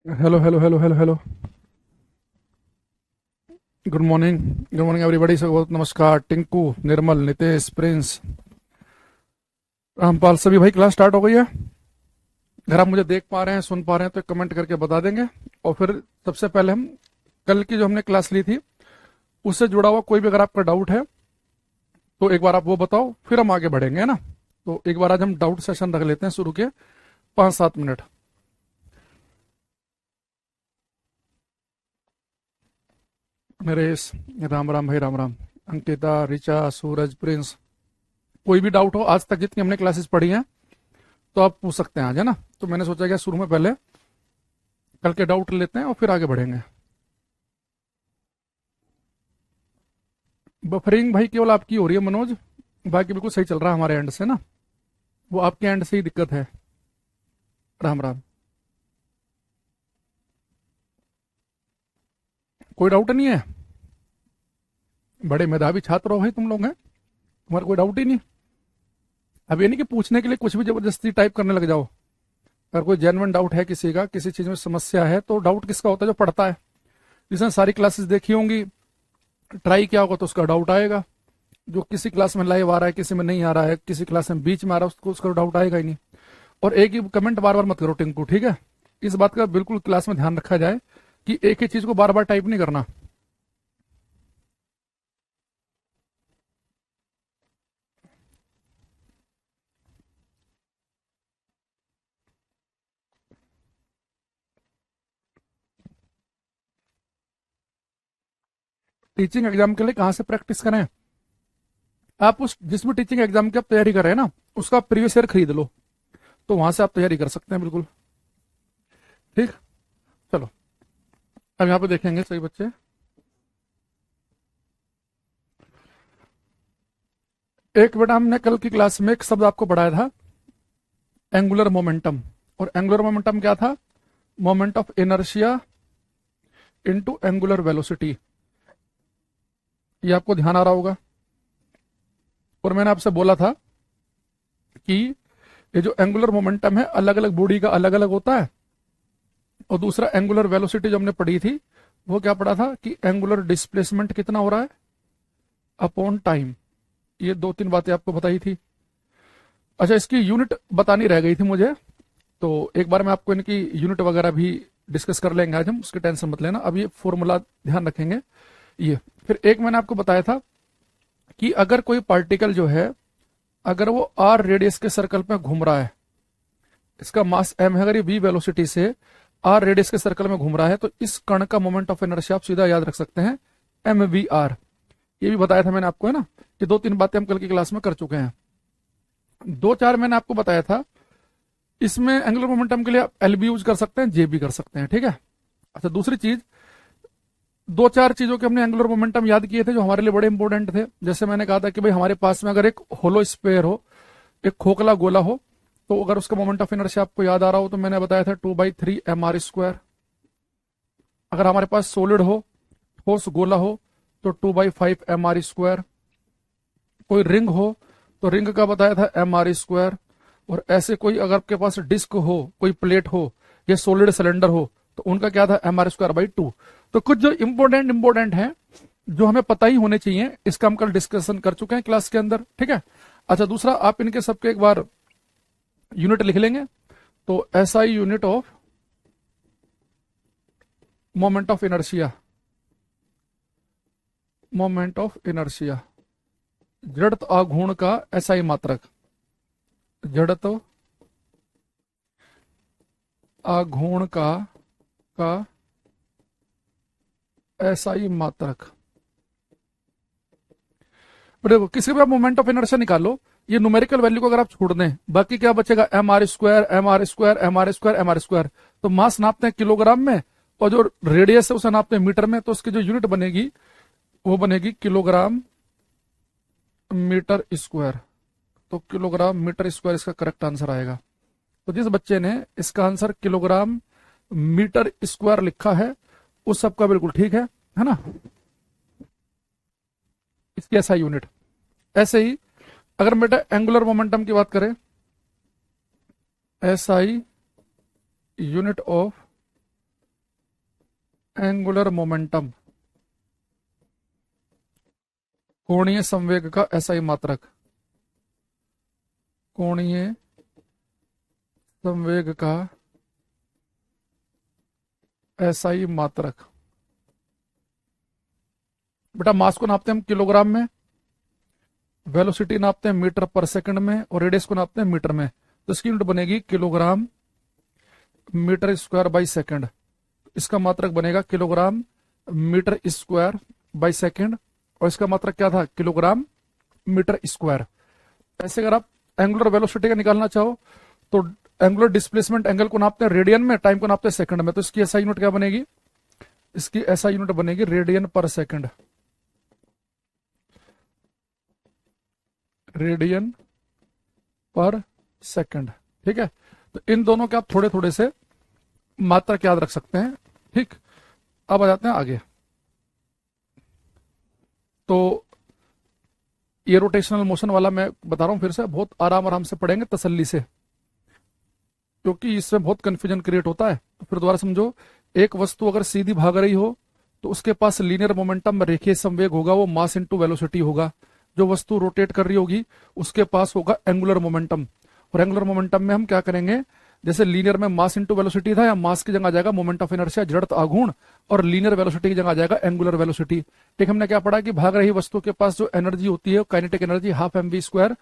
Hello hello hello hello hello. Good morning everybody से बहुत नमस्कार। टिंकू, निर्मल, नितेश, प्रिंस, रामपाल, सभी भाई क्लास स्टार्ट हो गई है। अगर आप मुझे देख पा रहे हैं, सुन पा रहे हैं तो कमेंट करके बता देंगे। और फिर सबसे पहले हम कल की जो हमने क्लास ली थी उससे जुड़ा हुआ कोई भी अगर आपका डाउट है तो एक बार आप वो बताओ, फिर हम आगे बढ़ेंगे, है ना। तो एक बार आज हम डाउट सेशन रख लेते हैं शुरू के 5-7 मिनट। नरेश, राम राम भाई, राम राम। अंकिता, रिचा, सूरज, प्रिंस, कोई भी डाउट हो आज तक जितनी हमने क्लासेस पढ़ी हैं तो आप पूछ सकते हैं आज, है ना। तो मैंने सोचा कि शुरू में पहले कल के डाउट लेते हैं और फिर आगे बढ़ेंगे। बफरिंग भाई केवल आपकी हो रही है मनोज, बाकी बिल्कुल सही चल रहा है हमारे एंड से ना। वो आपके एंड से ही दिक्कत है। राम राम। कोई डाउट नहीं है? बड़े मेधावी छात्र हो भाई तुम लोग हैं, तुम्हारा कोई डाउट ही नहीं। अब ये नहीं कि पूछने के लिए कुछ भी जबरदस्ती टाइप करने लग जाओ। अगर कोई जेन्युइन डाउट है किसी का, किसी चीज में समस्या है, तो डाउट किसका होता है? जो पढ़ता है, जिसने सारी क्लासेस देखी होंगी, ट्राई किया होगा, तो उसका डाउट आएगा। जो किसी क्लास में लाइव आ रहा है, किसी में नहीं आ रहा है, किसी क्लास में बीच में आ रहा है, उसको उसका डाउट आएगा ही नहीं। और एक ही कमेंट बार बार मत करो टिंकू, ठीक है। इस बात का बिल्कुल क्लास में ध्यान रखा जाए कि एक ही चीज को बार बार टाइप नहीं करना। टीचिंग एग्जाम के लिए कहाँ से प्रैक्टिस करें? आप उस जिस भी टीचिंग एग्जाम की आप तैयारी कर रहे हैं ना, उसका प्रीवियस ईयर खरीद लो, तो वहां से आप तैयारी कर सकते हैं बिल्कुल। ठीक। चलो, अब यहाँ पे देखेंगे सही बच्चे। एक बेटा हमने कल की क्लास में एक शब्द आपको पढ़ाया था, एंगुलर मोमेंटम। और एंगुलर मोमेंटम क्या था? Moment of inertia into angular velocity. ये आपको ध्यान आ रहा होगा। और मैंने आपसे बोला था कि ये जो एंगुलर मोमेंटम है अलग अलग बॉडी का अलग अलग होता है। और दूसरा एंगुलर वेलोसिटी जो हमने पढ़ी थी, वो क्या पढ़ा था कि एंगुलर डिस्प्लेसमेंट कितना हो रहा है अपॉन टाइम। ये दो तीन बातें आपको बताई थी। अच्छा, इसकी यूनिट बतानी रह गई थी मुझे, तो एक बार मैं आपको इनकी यूनिट वगैरह भी डिस्कस कर लेंगे आज हम, उसकी टेंशन मत लेना। अब ये फॉर्मूला ध्यान रखेंगे। ये फिर एक मैंने आपको बताया था कि अगर कोई पार्टिकल जो है, अगर वो आर रेडियस के सर्कल में घूम रहा है, इसका मास एम है, अगर ये वी वेलोसिटी से आर रेडियस के सर्कल में घूम रहा है, तो इस कण का मोमेंट ऑफ इनर्शिया आप सीधा याद रख सकते हैं, एम वी आर। ये भी बताया था मैंने आपको, है ना। ये दो तीन बातें हम कल की क्लास में कर चुके हैं। दो चार मैंने आपको बताया था, इसमें एंगुलर मोमेंटम के लिए आप एल भी यूज कर सकते हैं, जे भी कर सकते हैं, ठीक है। अच्छा, दूसरी चीज, दो चार चीजों के हमने एंगुलर मोमेंटम याद किए थे जो हमारे लिए बड़े इंपॉर्टेंट थे। जैसे मैंने कहा था कि भाई हमारे पास में अगर एक होलो स्पेयर हो, एक खोखला गोला हो, तो अगर उसका मोमेंट ऑफ इनर्शिया आपको याद आ रहा हो, तो मैंने बताया था 2/3 mr²। अगर हमारे पास सोलिड हो, ठोस गोला हो, तो 2/5 mr²। कोई रिंग हो तो रिंग का बताया था mr²। और ऐसे कोई अगर आपके पास डिस्क हो, कोई प्लेट हो, या सॉलिड सिलेंडर हो, तो उनका क्या था mr²/2। तो कुछ जो इंपॉर्टेंट इंपॉर्टेंट है, जो हमें पता ही होने चाहिए, इसका हम कल डिस्कशन कर चुके हैं क्लास के अंदर, ठीक है। अच्छा, दूसरा आप इनके सबके एक बार यूनिट लिख लेंगे। तो SI unit of moment of inertia, moment of inertia, जड़त्व आघूर्ण का एसआई मात्रक, जड़त्व आघूर्ण का एसआई मात्रक। देखो, किसी भी आप मोमेंट ऑफ इनर्शिया निकालो, ये न्यूमेरिकल वैल्यू को अगर आप छोड़ दें, बाकी क्या बचेगा? mr², mr², mr², mr²। तो मास नापते हैं किलोग्राम में, और जो रेडियस है उसे नापते हैं मीटर में, तो उसकी जो यूनिट बनेगी वो बनेगी किलोग्राम मीटर स्क्वायर। तो किलोग्राम मीटर स्क्वायर इसका करेक्ट आंसर आएगा। तो जिस बच्चे ने इसका आंसर किलोग्राम मीटर स्क्वायर लिखा है, उस सबका बिल्कुल ठीक है ना। इसकी ऐसा यूनिट। ऐसे ही अगर बेटा एंगुलर मोमेंटम की बात करें, SI unit of angular momentum, कोणीय संवेग का एसआई मात्रक, कोणीय संवेग का एसआई मात्रक। बेटा मास को नापते हैं हम किलोग्राम में, वेलोसिटी नापते हैं मीटर पर सेकंड में, और रेडियस को नापते हैं मीटर में। तो इसकी यूनिट बनेगी kilogram metre square by second. इसका मात्रक बनेगा kilogram metre square by second, और इसका मात्रक क्या था, किलोग्राम मीटर स्क्वायर। ऐसे अगर आप एंगुलर वेलोसिटी का निकालना चाहो तो एंगुलर डिस्प्लेसमेंट एंगल को नापते हैं रेडियन में, टाइम को नापते हैं सेकंड में। तो इसकी एसआई यूनिट क्या बनेगी, इसकी एसआई यूनिट बनेगी रेडियन पर सेकंड, रेडियन पर सेकंड। ठीक है, तो इन दोनों के आप थोड़े थोड़े से मात्रक याद रख सकते हैं। ठीक, अब आ जाते हैं आगे। तो ये रोटेशनल मोशन वाला मैं बता रहा हूं फिर से, बहुत आराम आराम से पढ़ेंगे तसल्ली से, क्योंकि इसमें बहुत कंफ्यूजन क्रिएट होता है। तो फिर दोबारा समझो, एक वस्तु अगर सीधी भाग रही हो तो उसके पास लीनियर मोमेंटम रेखीय संवेग होगा, वो मास इनटू वेलोसिटी होगा। जो वस्तु रोटेट कर रही होगी उसके पास होगा एंगुलर मोमेंटम, और एंगुलर मोमेंटम में हम क्या करेंगे, जैसे लीनियर में मास इनटू वेलोसिटी था, या मास की जगह आ जाएगा मोमेंट ऑफ इनर्शिया, जड़त्व आघूर्ण, और लीनियर वेलोसिटी की जगह आ जाएगा एंगुलर वेलोसिटी। एक हमने क्या पढ़ा कि भाग रही वस्तु के पास जो एनर्जी होती है, kinetic energy half m v square,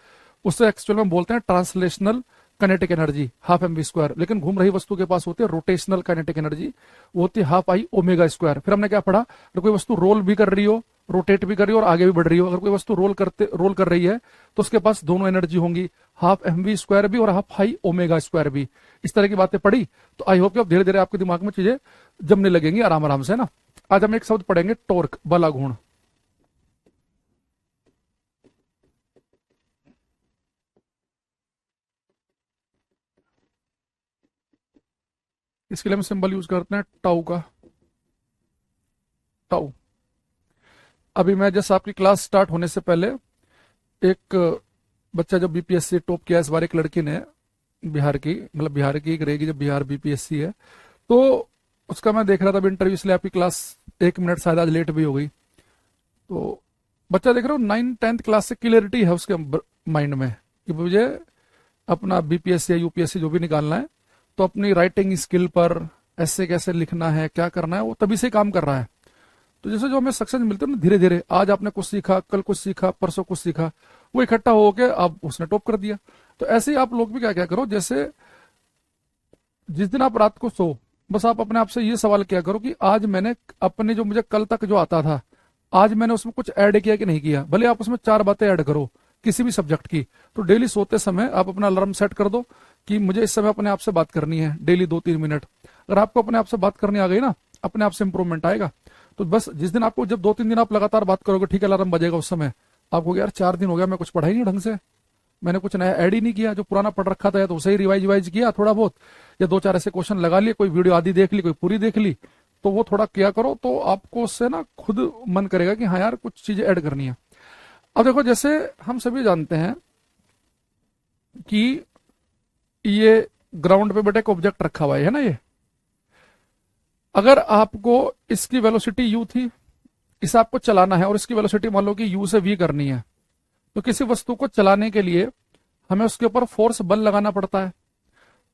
उससे एक्चुअल में बोलते हैं translational kinetic energy half m v square. लेकिन घूम रही वस्तु के पास होती है रोटेशनल काइनेटिक एनर्जी, वो होती है हाफ आई ओमेगा स्क्वायर। फिर हमने क्या पढ़ा, अगर कोई वस्तु रोल भी कर रही हो, रोटेट भी कर रही हो और आगे भी बढ़ रही हो, अगर कोई वस्तु रोल कर रही है तो उसके पास दोनों एनर्जी होंगी, हाफ एम वी स्क्वायर भी और हाफ हाई ओमेगा स्क्वायर भी। इस तरह की बातें पढ़ी, तो आई होप कि अब धीरे धीरे आपके दिमाग में चीजें जमने लगेंगी आराम आराम से ना। आज हम एक शब्द पढ़ेंगे, टॉर्क, बल आघूर्ण। इसके लिए हम सिंबल यूज करते हैं टाउ का, टाउ। अभी मैं जैसे आपकी क्लास स्टार्ट होने से पहले एक बच्चा जब बीपीएससी टॉप किया, इस बार एक लड़की ने, बिहार की, मतलब बिहार की एक रहेगी जब बिहार बीपीएससी है, तो उसका मैं देख रहा था इंटरव्यू, इसलिए आपकी क्लास 1 मिनट शायद आज लेट भी हो गई। तो बच्चा देख रहा हूँ 9th-10th क्लास से क्लियरिटी है उसके माइंड में कि मुझे अपना बीपीएससी या यूपीएससी जो भी निकालना है, तो अपनी राइटिंग स्किल पर, ऐसे कैसे लिखना है, क्या करना है, वो तभी से काम कर रहा है। तो जैसे जो हमें सक्सेस मिलते हैं ना धीरे धीरे, आज आपने कुछ सीखा, कल कुछ सीखा, परसों कुछ सीखा, वो इकट्ठा होके अब उसने टॉप कर दिया। तो ऐसे ही आप लोग भी क्या क्या करो, जैसे जिस दिन आप रात को सो, बस आप अपने आप से ये सवाल किया करो कि आज मैंने अपने जो मुझे कल तक जो आता था, आज मैंने उसमें कुछ ऐड किया कि नहीं किया। भले आप उसमें 4 बातें ऐड करो किसी भी सब्जेक्ट की, तो डेली सोते समय आप अपना अलार्म सेट कर दो कि मुझे इस समय अपने आप से बात करनी है डेली 2-3 मिनट। अगर आपको अपने आप से बात करनी आ गई ना, अपने आप से इंप्रूवमेंट आएगा। तो बस जिस दिन आपको, जब 2-3 दिन आप लगातार बात करोगे, ठीक है, अलार्म बजेगा उस समय, आपको यार 4 दिन हो गया मैं कुछ पढ़ा ही नहीं ढंग से, मैंने कुछ नया ऐड ही नहीं किया, जो पुराना पढ़ रखा था या तो उसे ही रिवाइज किया थोड़ा बहुत, या 2-4 ऐसे क्वेश्चन लगा लिए, कोई वीडियो आधी देख ली, कोई पूरी देख ली, तो वो थोड़ा किया करो, तो आपको उससे ना खुद मन करेगा कि हाँ यार कुछ चीजें ऐड करनी है। अब देखो, जैसे हम सभी जानते हैं कि ये ग्राउंड पे बेटा एक ऑब्जेक्ट रखा हुआ है ना, ये अगर आपको इसकी वेलोसिटी u थी, इसे आपको चलाना है और इसकी वेलोसिटी मान लो कि u से v करनी है, तो किसी वस्तु को चलाने के लिए हमें उसके ऊपर फोर्स बल लगाना पड़ता है।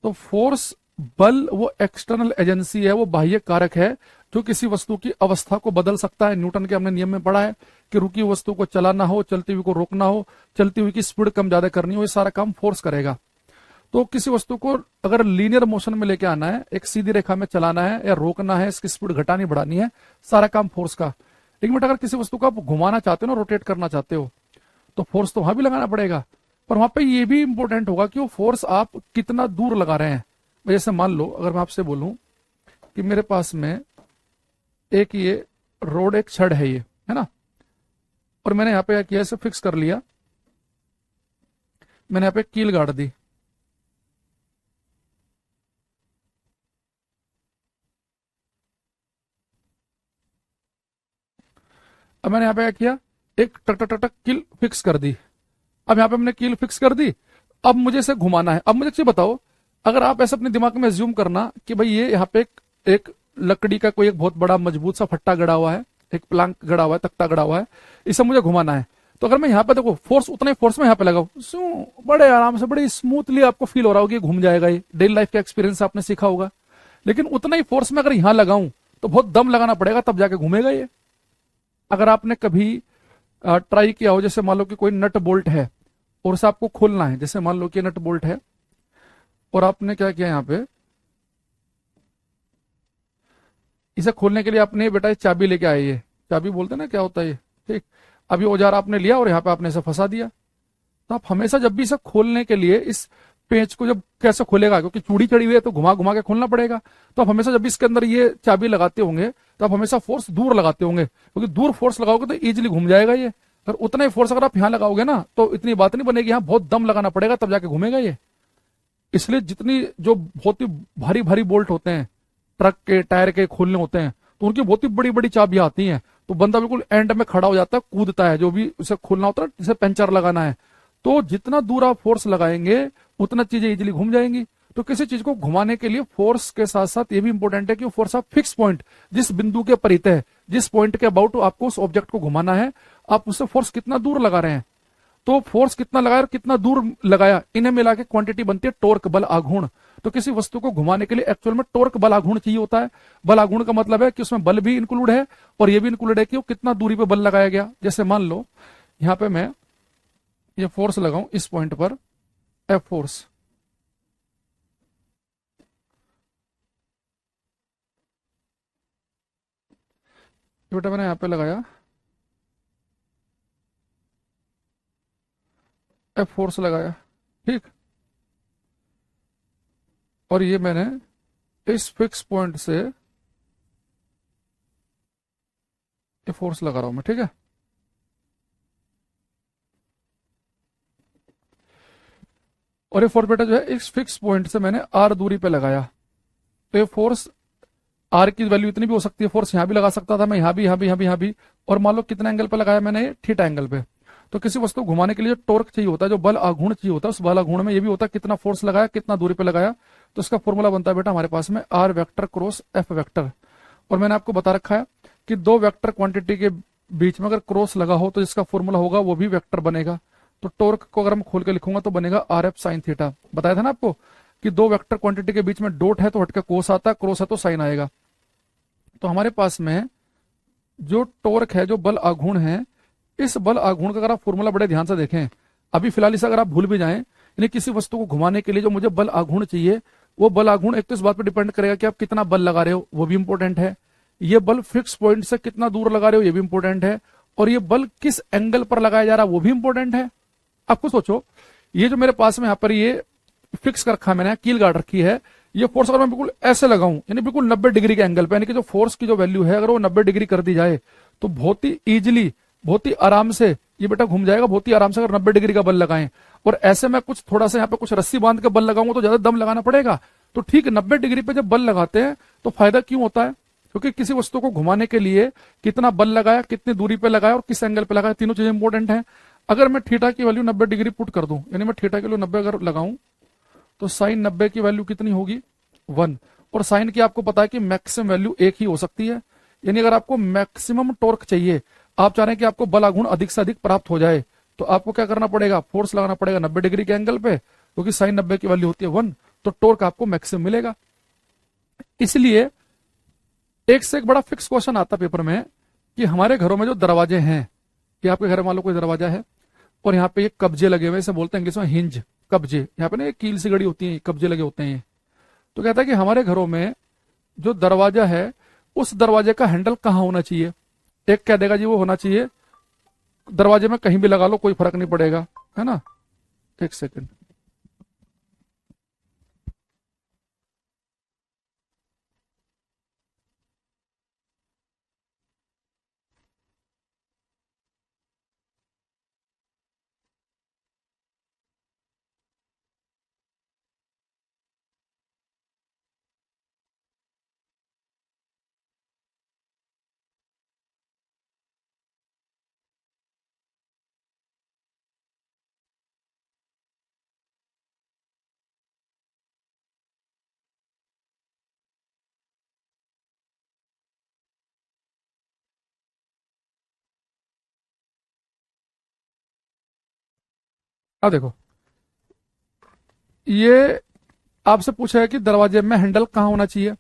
तो फोर्स बल वो एक्सटर्नल एजेंसी है, वो बाह्य कारक है जो किसी वस्तु की अवस्था को बदल सकता है। न्यूटन के हमने नियम में पढ़ा है कि रुकी वस्तु को चलाना हो, चलती हुई को रोकना हो, चलती हुई की स्पीड कम ज्यादा करनी हो, ये सारा काम फोर्स करेगा। तो किसी वस्तु को अगर लीनियर मोशन में लेके आना है, एक सीधी रेखा में चलाना है या रोकना है, इसकी स्पीड घटानी बढ़ानी है, सारा काम फोर्स का। एक मिनट, अगर किसी वस्तु को आप घुमाना चाहते हो ना, रोटेट करना चाहते हो, तो फोर्स तो वहां भी लगाना पड़ेगा, पर वहां पे ये भी इंपॉर्टेंट होगा कि वो फोर्स आप कितना दूर लगा रहे हैं। जैसे मान लो अगर मैं आपसे बोलूं कि मेरे पास में एक ये रोड, एक छड़ है, ये है ना, और मैंने यहाँ पे क्या किया, इसे फिक्स कर लिया, मैंने यहाँ पे कील गाड़ दी, अब मैंने यहाँ पे क्या किया, एक टक टक टक टक कील फिक्स कर दी। अब यहाँ पे हमने कील फिक्स कर दी, अब मुझे इसे घुमाना है। अब मुझे चीज बताओ, अगर आप ऐसे अपने दिमाग में एज्यूम करना कि भाई ये यहाँ पे एक लकड़ी का कोई एक बहुत बड़ा मजबूत सा फट्टा गड़ा हुआ है, एक प्लांक गड़ा हुआ है, तख्ता गड़ा हुआ है, इसे मुझे घुमाना है। तो अगर मैं यहाँ पे देखो फोर्स, उतना ही फोर्स में यहाँ पे लगाऊं, बड़े आराम से, बड़े स्मूथली आपको फील हो रहा होगा कि घूम जाएगा, ये डेली लाइफ का एक्सपीरियंस आपने सीखा होगा। लेकिन उतना ही फोर्स में अगर यहाँ लगाऊं तो बहुत दम लगाना पड़ेगा, तब जाके घूमेगा ये। अगर आपने कभी ट्राई किया हो, जैसे मान लो कि कोई नट बोल्ट है और उसे आपको खोलना है, जैसे मान लो कि नट बोल्ट है और आपने क्या किया यहाँ पे, इसे खोलने के लिए आपने बेटा चाबी लेके आए, ये चाबी बोलते हैं ना, क्या होता है ये, ठीक। अब ये औजार आपने लिया और यहाँ पे आपने इसे फंसा दिया। तो आप हमेशा जब भी इसे खोलने के लिए इस पेंच को जब कैसे खोलेगा, क्योंकि चूड़ी चढ़ी हुई है तो घुमा घुमा के खोलना पड़ेगा। तो आप हमेशा जब भी इसके अंदर ये चाबी लगाते होंगे तो आप हमेशा फोर्स दूर लगाते होंगे, क्योंकि दूर फोर्स लगाओगे तो इजीली घूम जाएगा ये। अगर उतना ही फोर्स अगर आप यहाँ लगाओगे ना तो इतनी बात नहीं बनेगी, यहाँ बहुत दम लगाना पड़ेगा तब जाके घूमेगा ये। इसलिए जितनी जो बहुत ही भारी भारी बोल्ट होते हैं, ट्रक के टायर के खोलने होते हैं, तो उनकी बहुत ही बड़ी बड़ी चाबियां आती हैं। तो बंदा बिल्कुल एंड में खड़ा हो जाता है, कूदता है, जो भी उसे खोलना होता है, जिसे पंचर लगाना है। तो जितना दूर आप फोर्स लगाएंगे उतना चीजें इजीली घूम जाएंगी। तो किसी चीज को घुमाने के लिए फोर्स के साथ साथ ये भी इंपॉर्टेंट है कि फोर्स आप फिक्स पॉइंट, जिस बिंदु के परित है, जिस पॉइंट के अबाउट आपको उस ऑब्जेक्ट को घुमाना है, आप उससे फोर्स कितना दूर लगा रहे हैं। तो फोर्स कितना लगाया और कितना दूर लगाया, इन्हें मिला के क्वांटिटी बनती है टॉर्क बल आघूर्ण। तो किसी वस्तु को घुमाने के लिए एक्चुअल में टॉर्क बल आघूर्ण चाहिए होता है। बल आघूर्ण का मतलब है कि उसमें बल भी इंक्लूड है और ये भी इंक्लूड है कि वो कितना दूरी पे बल लगाया गया। जैसे मान लो यहां पे मैं ये फोर्स लगाऊं इस पॉइंट पर, एफ फोर्स, बेटा मैंने यहां पे लगाया, एफ फोर्स लगाया, ठीक। और ये मैंने इस फिक्स पॉइंट से ये फोर्स लगा रहा हूं मैं, ठीक है। और ये फोर्स बेटा जो है इस फिक्स पॉइंट से मैंने आर दूरी पे लगाया। तो ये फोर्स आर की वैल्यू इतनी भी हो सकती है, फोर्स यहां भी लगा सकता था मैं, यहां भी, यहां भी, यहां भी, यहां भी। और मान लो कितना एंगल पे लगाया मैंने, थीटा एंगल पे। तो किसी वस्तु को घुमाने के लिए जो टॉर्क चाहिए होता है, जो बल आघूर्ण चाहिए होता है, उस बल आघूर्ण में ये भी होता है कितना फोर्स लगाया, कितना दूरी पे लगाया। तो इसका फॉर्मूला बनता है बेटा हमारे पास में R vector cross F vector. और मैंने आपको बता रखा है कि दो वेक्टर क्वांटिटी के बीच में अगर क्रॉस लगा हो तो जिसका फॉर्मूला होगा वो भी वेक्टर बनेगा। तो टॉर्क को अगर हम खोल के लिखूंगा तो बनेगा आर एफ साइन थीटा। बताया था ना आपको कि दो वेक्टर क्वांटिटी के बीच में डॉट है तो हटके कोस आता है, क्रॉस है तो साइन आएगा। तो हमारे पास में जो टॉर्क है, जो बल आघूर्ण है, इस बल आघूर्ण का अगर आप फॉर्मूला बड़े ध्यान से देखें, अभी फिलहाल इसे अगर आप भूल भी जाएं, यानी किसी वस्तु को घुमाने के लिए जो मुझे बल आघूर्ण चाहिए, वो बल आघूर्ण एक तो इस बात पर डिपेंड करेगा कि आप कितना बल लगा रहे हो, वो भी इंपॉर्टेंट है। ये बल फिक्स पॉइंट से कितना दूर लगा रहे हो, ये भी इंपॉर्टेंट है। और ये बल किस एंगल पर लगाया जा रहा है वो भी इंपॉर्टेंट है। आपको सोचो, ये जो मेरे पास में यहाँ पर ये फिक्स कर रखा है मैंने, कील गाड़ रखी है, ये फोर्स अगर मैं बिल्कुल ऐसे लगाऊं, यानी बिल्कुल 90 डिग्री के एंगल पे, यानी कि जो फोर्स की जो वैल्यू है अगर वो 90 डिग्री कर दी जाए तो बहुत ही इजीली, बहुत ही आराम से ये बेटा घूम जाएगा, बहुत ही आराम से, अगर 90 डिग्री का बल लगाएं। और ऐसे में कुछ थोड़ा सा यहाँ पे कुछ रस्सी बांध के बल लगाऊंगा तो ज्यादा दम लगाना पड़ेगा। तो ठीक 90 डिग्री पे जब बल लगाते हैं तो फायदा क्यों होता है, क्योंकि किसी वस्तु को घुमाने के लिए कितना बल लगाया, कितनी दूरी पे लगाया और किस एंगल पे लगाया, तीनों चीजें इंपॉर्टेंट है। अगर मैं थीटा की वैल्यू 90 डिग्री पुट कर दूं, यानी मैं थीटा की वैल्यू 90 अगर लगाऊं तो साइन 90 की वैल्यू कितनी होगी, 1। और साइन की आपको पता है कि मैक्सिमम वैल्यू एक ही हो सकती है। यानी अगर आपको मैक्सिमम टॉर्क चाहिए, आप चाह रहे हैं कि आपको बल आघूर्ण अधिक से अधिक प्राप्त हो जाए, तो आपको क्या करना पड़ेगा, फोर्स लगाना पड़ेगा 90 डिग्री के एंगल पे, क्योंकि साइन 90 की वैल्यू होती है 1। तो टॉर्क आपको मैक्सिमम मिलेगा। इसलिए एक से एक बड़ा फिक्स क्वेश्चन आता है पेपर में कि हमारे घरों में जो दरवाजे हैं, कि आपके घर में मान लो कोई दरवाजा है और यहाँ पे ये कब्जे लगे हुए, इसे बोलते हैं इंग्लिश में हिंज, कब्जे, यहाँ पे ना कील सी गड़ी होती है, कब्जे लगे होते हैं ये। तो कहता है कि हमारे घरों में जो दरवाजा है उस दरवाजे का हैंडल कहाँ होना चाहिए। एक कह देगा जी वो होना चाहिए दरवाजे में कहीं भी लगा लो, कोई फर्क नहीं पड़ेगा, है ना। एक सेकंड। अब देखो, ये आपसे पूछा है कि दरवाजे में हैंडल कहाँ होना चाहिए।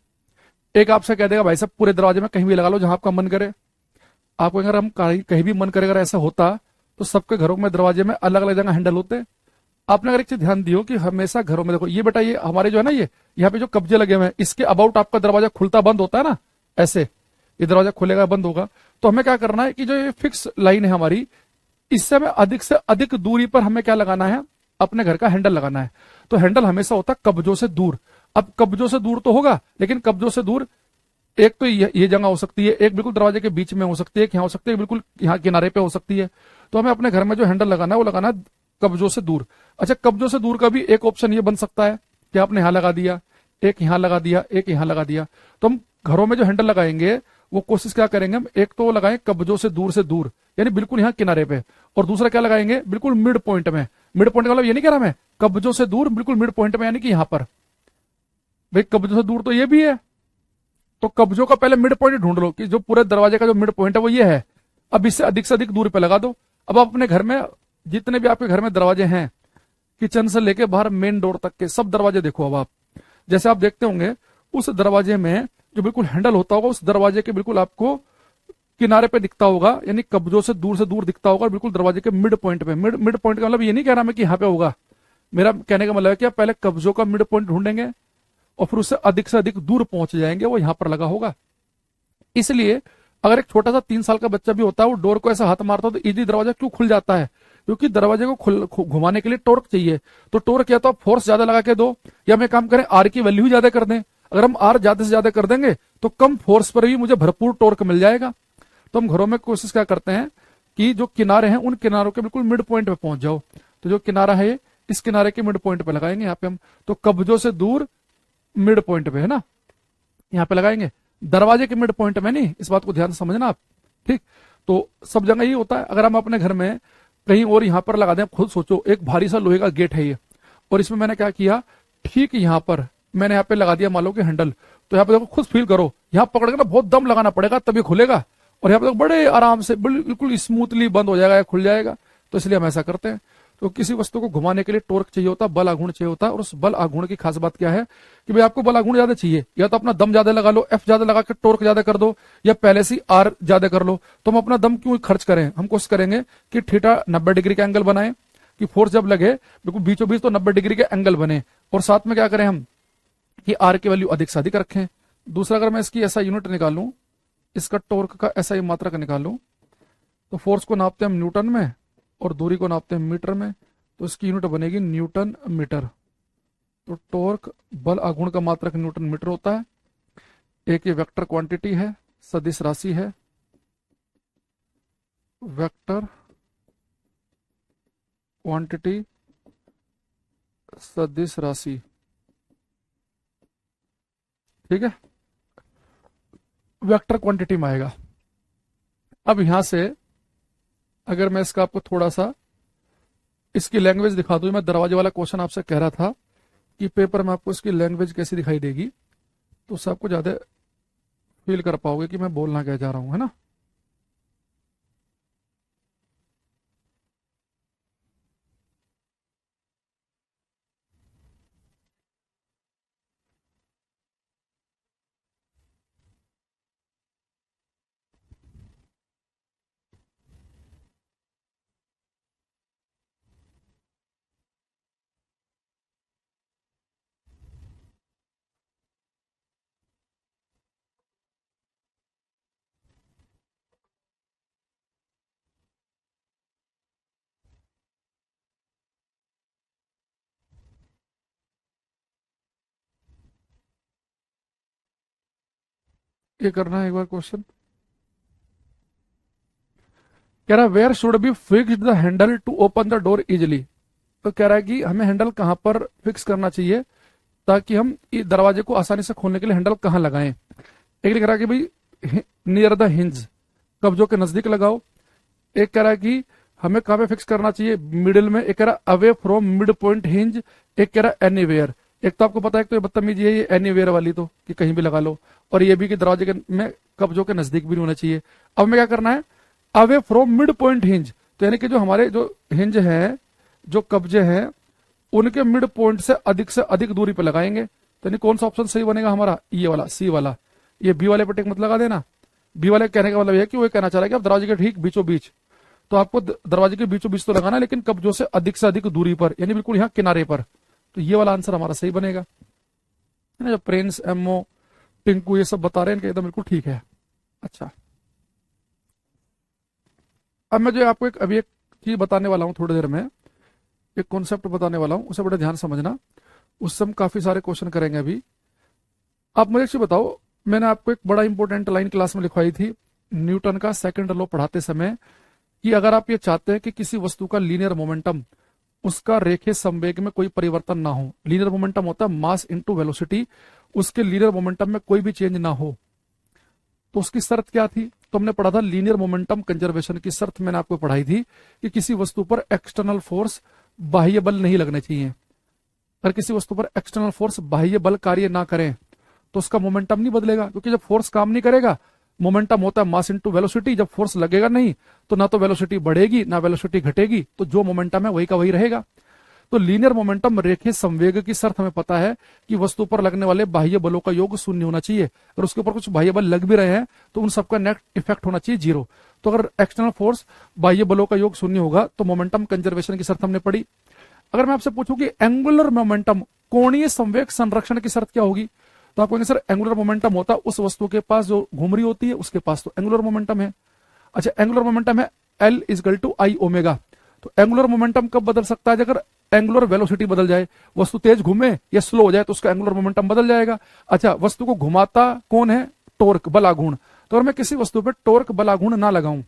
एक आपसे कह देगा भाई साहब पूरे दरवाजे में कहीं भी लगा लो जहां आपका मन करे। आपको अगर हम कहीं कहीं भी मन करे अगर ऐसा होता तो सबके घरों में दरवाजे में अलग अलग जगह हैंडल होते। आपने अगर एक चीज ध्यान दियो कि हमेशा घरों में देखो, ये बेटा ये हमारे जो है ना, ये यहाँ पे जो कब्जे लगे हुए हैं इसके अबाउट आपका दरवाजा खुलता बंद होता है ना, ऐसे ये दरवाजा खुलेगा बंद होगा। तो हमें क्या करना है कि जो ये फिक्स लाइन है हमारी, इससे हमें अधिक से अधिक दूरी पर हमें क्या लगाना है, अपने घर का हैंडल लगाना है। तो हैंडल हमेशा होता है कब्जों से दूर। अब कब्जों से दूर तो होगा, लेकिन कब्जों से दूर एक तो ये जगह हो सकती है, एक बिल्कुल दरवाजे के बीच में हो सकती है, एक यहाँ हो सकती है, बिल्कुल यहाँ किनारे पे हो सकती है। तो हमें अपने घर में जो हैंडल लगाना है वो लगाना है कब्जों से दूर। अच्छा, कब्जों से दूर का भी एक ऑप्शन ये बन सकता है कि आपने यहां लगा दिया, एक यहां लगा दिया, एक यहां लगा दिया। तो हम घरों में जो हैंडल लगाएंगे वो कोशिश क्या करेंगे, हम एक तो लगाएं कब्जों से दूर, यानी बिल्कुल यहाँ किनारे पे, और दूसरा क्या लगाएंगे बिल्कुल मिड पॉइंट में। मिड पॉइंट का मतलब ये नहीं कह रहा मैं कब्जों से दूर, बिल्कुल मिड पॉइंट में, यानी कि यहां पर। भाई कब्जों से दूर तो ये भी है, तो कब्जों का पहले मिड पॉइंट ढूंढ लो कि जो पूरे दरवाजे का जो मिड पॉइंट है वो ये है। अब इससे अधिक दूर पे लगा दो। अब आप अपने घर में जितने भी आपके घर में दरवाजे हैं, किचन से लेके बाहर मेन डोर तक के सब दरवाजे देखो। अब आप जैसे आप देखते होंगे उस दरवाजे में जो बिल्कुल हैंडल होता होगा उस दरवाजे के बिल्कुल आपको किनारे पे दिखता होगा, यानी कब्जों से दूर दिखता होगा, बिल्कुल दरवाजे के मिड पॉइंट पे। मिड पॉइंट का मतलब ये नहीं कह रहा मैं कि यहाँ पे होगा, मेरा कहने का मतलब है कि आप पहले कब्जों का मिड पॉइंट ढूंढेंगे और फिर उससे अधिक दूर पहुंच जाएंगे, वो यहां पर लगा होगा। इसलिए अगर एक छोटा सा 3 साल का बच्चा भी होता है वो डोर को ऐसा हाथ मारता है तो इजी दरवाजा क्यों खुल जाता है, क्योंकि दरवाजे को घुमाने के लिए टॉर्क चाहिए। तो टॉर्क या तो आप फोर्स ज्यादा लगा के दो, या हम एक काम करें आर की वैल्यू ज्यादा कर दें। अगर हम आर ज्यादा से ज्यादा कर देंगे तो कम फोर्स पर भी मुझे भरपूर टॉर्क मिल जाएगा। तो हम घरों में कोशिश क्या करते हैं कि जो किनारे हैं उन किनारों के बिल्कुल मिड पॉइंट पे पहुंच जाओ। तो जो किनारा है इस किनारे के मिड पॉइंट पे लगाएंगे यहाँ पे हम, तो कब्जों से दूर मिड पॉइंट पे है ना, यहाँ पे लगाएंगे, दरवाजे के मिड पॉइंट में नहीं। इस बात को ध्यान से समझना आप, ठीक। तो सब जगह यही होता है। अगर हम अपने घर में कहीं और यहां पर लगा दें, खुद सोचो एक भारी सा लोहे का गेट है ये, और इसमें मैंने क्या किया, ठीक यहां पर मैंने यहाँ पे लगा दिया मान लो कि हैंडल। तो यहाँ पे देखो खुद फील करो, यहाँ पकड़ के ना बहुत दम लगाना पड़ेगा तभी खुलेगा, और यहाँ पे देखो बड़े आराम से बिल्कुल स्मूथली बंद हो जाएगा या खुल जाएगा। तो इसलिए हम ऐसा करते हैं। तो किसी वस्तु को घुमाने के लिए टॉर्क चाहिए होता है, बल आघूर्ण चाहिए होता है, और उस बल आघूर्ण की खास बात क्या है कि भाई आपको बल आघूर्ण ज्यादा चाहिए, या तो अपना दम ज्यादा लगा लो, एफ ज्यादा लगा के टॉर्क ज्यादा कर दो, या पहले से आर ज्यादा कर लो। तो हम अपना दम क्यों खर्च करें, हम कोशिश करेंगे कि थीटा 90 डिग्री का एंगल बनाए, कि फोर्स जब लगे बिल्कुल बीचों बीच तो 90 डिग्री के एंगल बने, और साथ में क्या करें हम कि आर की वैल्यू अधिक से अधिक रखें। दूसरा, अगर मैं इसकी ऐसा यूनिट निकालूं, इसका टॉर्क का ऐसा ही मात्रक निकालूं, तो फोर्स को नापते हैं हम न्यूटन में और दूरी को नापते हैं मीटर में, तो इसकी यूनिट बनेगी न्यूटन मीटर। तो टॉर्क बल आघूर्ण का मात्रक न्यूटन मीटर होता है। एक ये वेक्टर क्वांटिटी है, सदिश राशि है, वेक्टर क्वांटिटी सदिश राशि, ठीक है, वेक्टर क्वांटिटी में आएगा। अब यहां से अगर मैं इसका आपको थोड़ा सा इसकी लैंग्वेज दिखा दूं, मैं दरवाजे वाला क्वेश्चन आपसे कह रहा था कि पेपर में आपको इसकी लैंग्वेज कैसी दिखाई देगी, तो उससे आपको ज्यादा फील कर पाओगे कि मैं बोलना क्या चाह रहा हूं, है ना। ये करना है एक बार क्वेश्चन। कह रहा है where should be fixed the handle to open the door easily. तो कह रहा है कि हमें हैंडल कहां पर फिक्स करना चाहिए ताकि हम दरवाजे को आसानी से खोलने के लिए हैंडल कहां लगाएं। एक कह रहा है कि भाई नियर द हिंज, कब्जों के नजदीक लगाओ। एक कह रहा है कि हमें कहां पे फिक्स करना चाहिए, मिडिल में। एक कह रहा है away from mid point hinge. एक कह रहा है एनीवेयर। एक तो आपको पता है, एक तो ये बदतमीजी है ये एनीवेयर वाली, तो कि कहीं भी लगा लो, और ये भी कि दरवाजे के में कब्जों के नजदीक भी नहीं होना चाहिए। अब हमें क्या करना है, away from mid point hinge, तो यानी कि जो हमारे जो हिंज है जो कब्जे हैं उनके मिड पॉइंट से अधिक दूरी पर लगाएंगे। तो कौन सा ऑप्शन सही बनेगा हमारा, ये वाला सी वाला। ये बी वाले पर टिक मत लगा देना। बी वाले कहने का मतलब यह कि वो कहना चाह रहा है कि आप दरवाजे के ठीक बीचों बीच, तो आपको दरवाजे के बीचों बीच तो लगाना है, लेकिन कब्जों से अधिक दूरी पर, यानी बिल्कुल यहाँ किनारे पर। तो ये वाला आंसर हमारा सही बनेगा, है ना। जो प्रिंस, एमओ, टिंकू ये सब बता रहे हैं, एकदम बिल्कुल ठीक है। अच्छा, अब मैं जो आपको अभी एक चीज बताने वाला हूं, थोड़ी देर में एक कॉन्सेप्ट बताने वाला हूं, उसे बड़े ध्यान समझना। उससे हम काफी सारे क्वेश्चन करेंगे अभी। आप मुझे एक बताओ, मैंने आपको एक बड़ा इंपॉर्टेंट लाइन क्लास में लिखवाई थी न्यूटन का सेकंड लॉ पढ़ाते समय, कि अगर आप ये चाहते हैं कि किसी वस्तु का लीनियर मोमेंटम, उसका रेखीय संवेग में कोई परिवर्तन ना हो, लीनियर मोमेंटम होता है मास इनटू वेलोसिटी, उसके लीनियर मोमेंटम में कोई भी चेंज ना हो, तो उसकी शर्त क्या थी। तो हमने पढ़ा था लीनियर मोमेंटम कंजर्वेशन की शर्त मैंने आपको पढ़ाई थी कि किसी वस्तु पर एक्सटर्नल फोर्स, बाह्य बल नहीं लगने चाहिए। अगर किसी वस्तु पर एक्सटर्नल फोर्स, बाह्य बल कार्य ना करें तो उसका मोमेंटम नहीं बदलेगा, क्योंकि जब फोर्स काम नहीं करेगा, मोमेंटम होता है मास इनटू वेलोसिटी, जब फोर्स लगेगा नहीं तो ना तो वेलोसिटी बढ़ेगी ना वेलोसिटी घटेगी, तो जो मोमेंटम है वही का वही रहेगा। तो लीनियर मोमेंटम रेखीय संवेग की शर्त हमें पता है कि वस्तु पर लगने वाले बाह्य बलों का योग शून्य होना चाहिए। अगर उसके ऊपर कुछ बाह्य बल लग भी रहे हैं तो उन सबका नेट इफेक्ट होना चाहिए जीरो। तो अगर एक्सटर्नल फोर्स, बाह्य बलों का योग शून्य होगा तो मोमेंटम कंजर्वेशन की शर्त हमने पढ़ी। अगर मैं आपसे पूछूं कि एंगुलर मोमेंटम, कोणीय संवेग संरक्षण की शर्त क्या होगी, तो आप कहेंगे सर एंगुलर मोमेंटम होता है उस वस्तु के पास जो घूम रही होती है, उसके पास तो एंगुलर मोमेंटम है। अच्छा, एंगुलर मोमेंटम है L = I ओमेगा। तो एंगुलर मोमेंटम कब बदल सकता है, अगर एंगुलर वेलोसिटी बदल जाए, वस्तु तेज घूमे या स्लो हो जाए तो उसका एंगुलर मोमेंटम बदल जाएगा। अच्छा, वस्तु को घुमाता कौन है, टॉर्क, बलाघूर्ण। तो अगर मैं किसी वस्तु पर टॉर्क, बलाघूर्ण ना लगाऊं,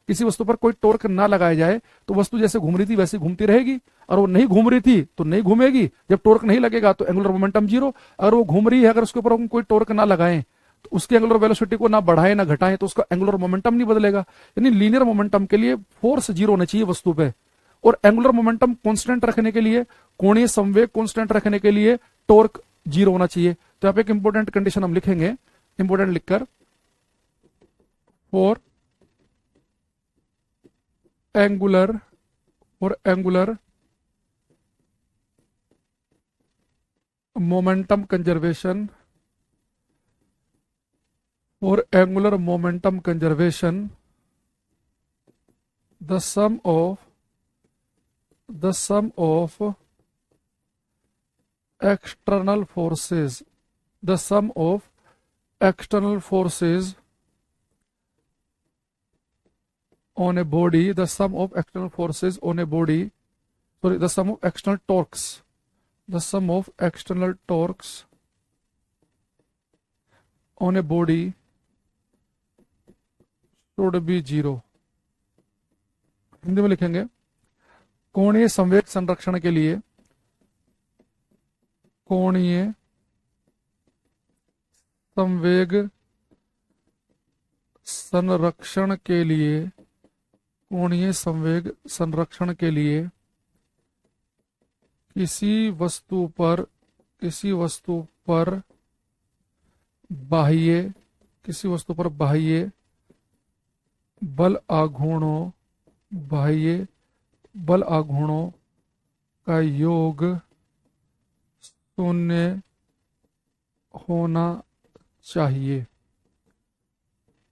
किसी वस्तु पर कोई टॉर्क ना लगाया जाए, तो वस्तु जैसे घूम रही थी वैसे घूमती रहेगी, और वो नहीं घूम रही थी तो नहीं घूमेगी। जब टॉर्क नहीं लगेगा तो एंगुलर मोमेंटम जीरो। अगर वो घूम रही है, अगर उसके ऊपर हम कोई टॉर्क ना लगाएं, तो उसकी एंगुलर वेलोसिटी को ना बढ़ाएं ना घटाएं, तो उसका एंगुलर मोमेंटम नहीं बदलेगा। यानी लीनियर मोमेंटम के लिए फोर्स जीरो होना चाहिए वस्तु पे, और एंगुलर मोमेंटम कांस्टेंट रखने के लिए, कोणीय संवेग कांस्टेंट रखने के लिए टॉर्क जीरो होना चाहिए। तो यहाँ पे एक इंपॉर्टेंट कंडीशन हम लिखेंगे, इंपॉर्टेंट लिखकर, for angular momentum conservation, for angular momentum conservation, the sum of external forces, on a body, the sum of external forces on a body, sorry, the sum of external torques, on a body should be zero। Hindi में लिखेंगे, कोणीय संवेग संरक्षण के लिए, कोणीय संवेग संरक्षण के लिए, कोणीय संवेग संरक्षण के लिए किसी वस्तु पर बाह्य बल आघूर्णों का योग शून्य होना चाहिए।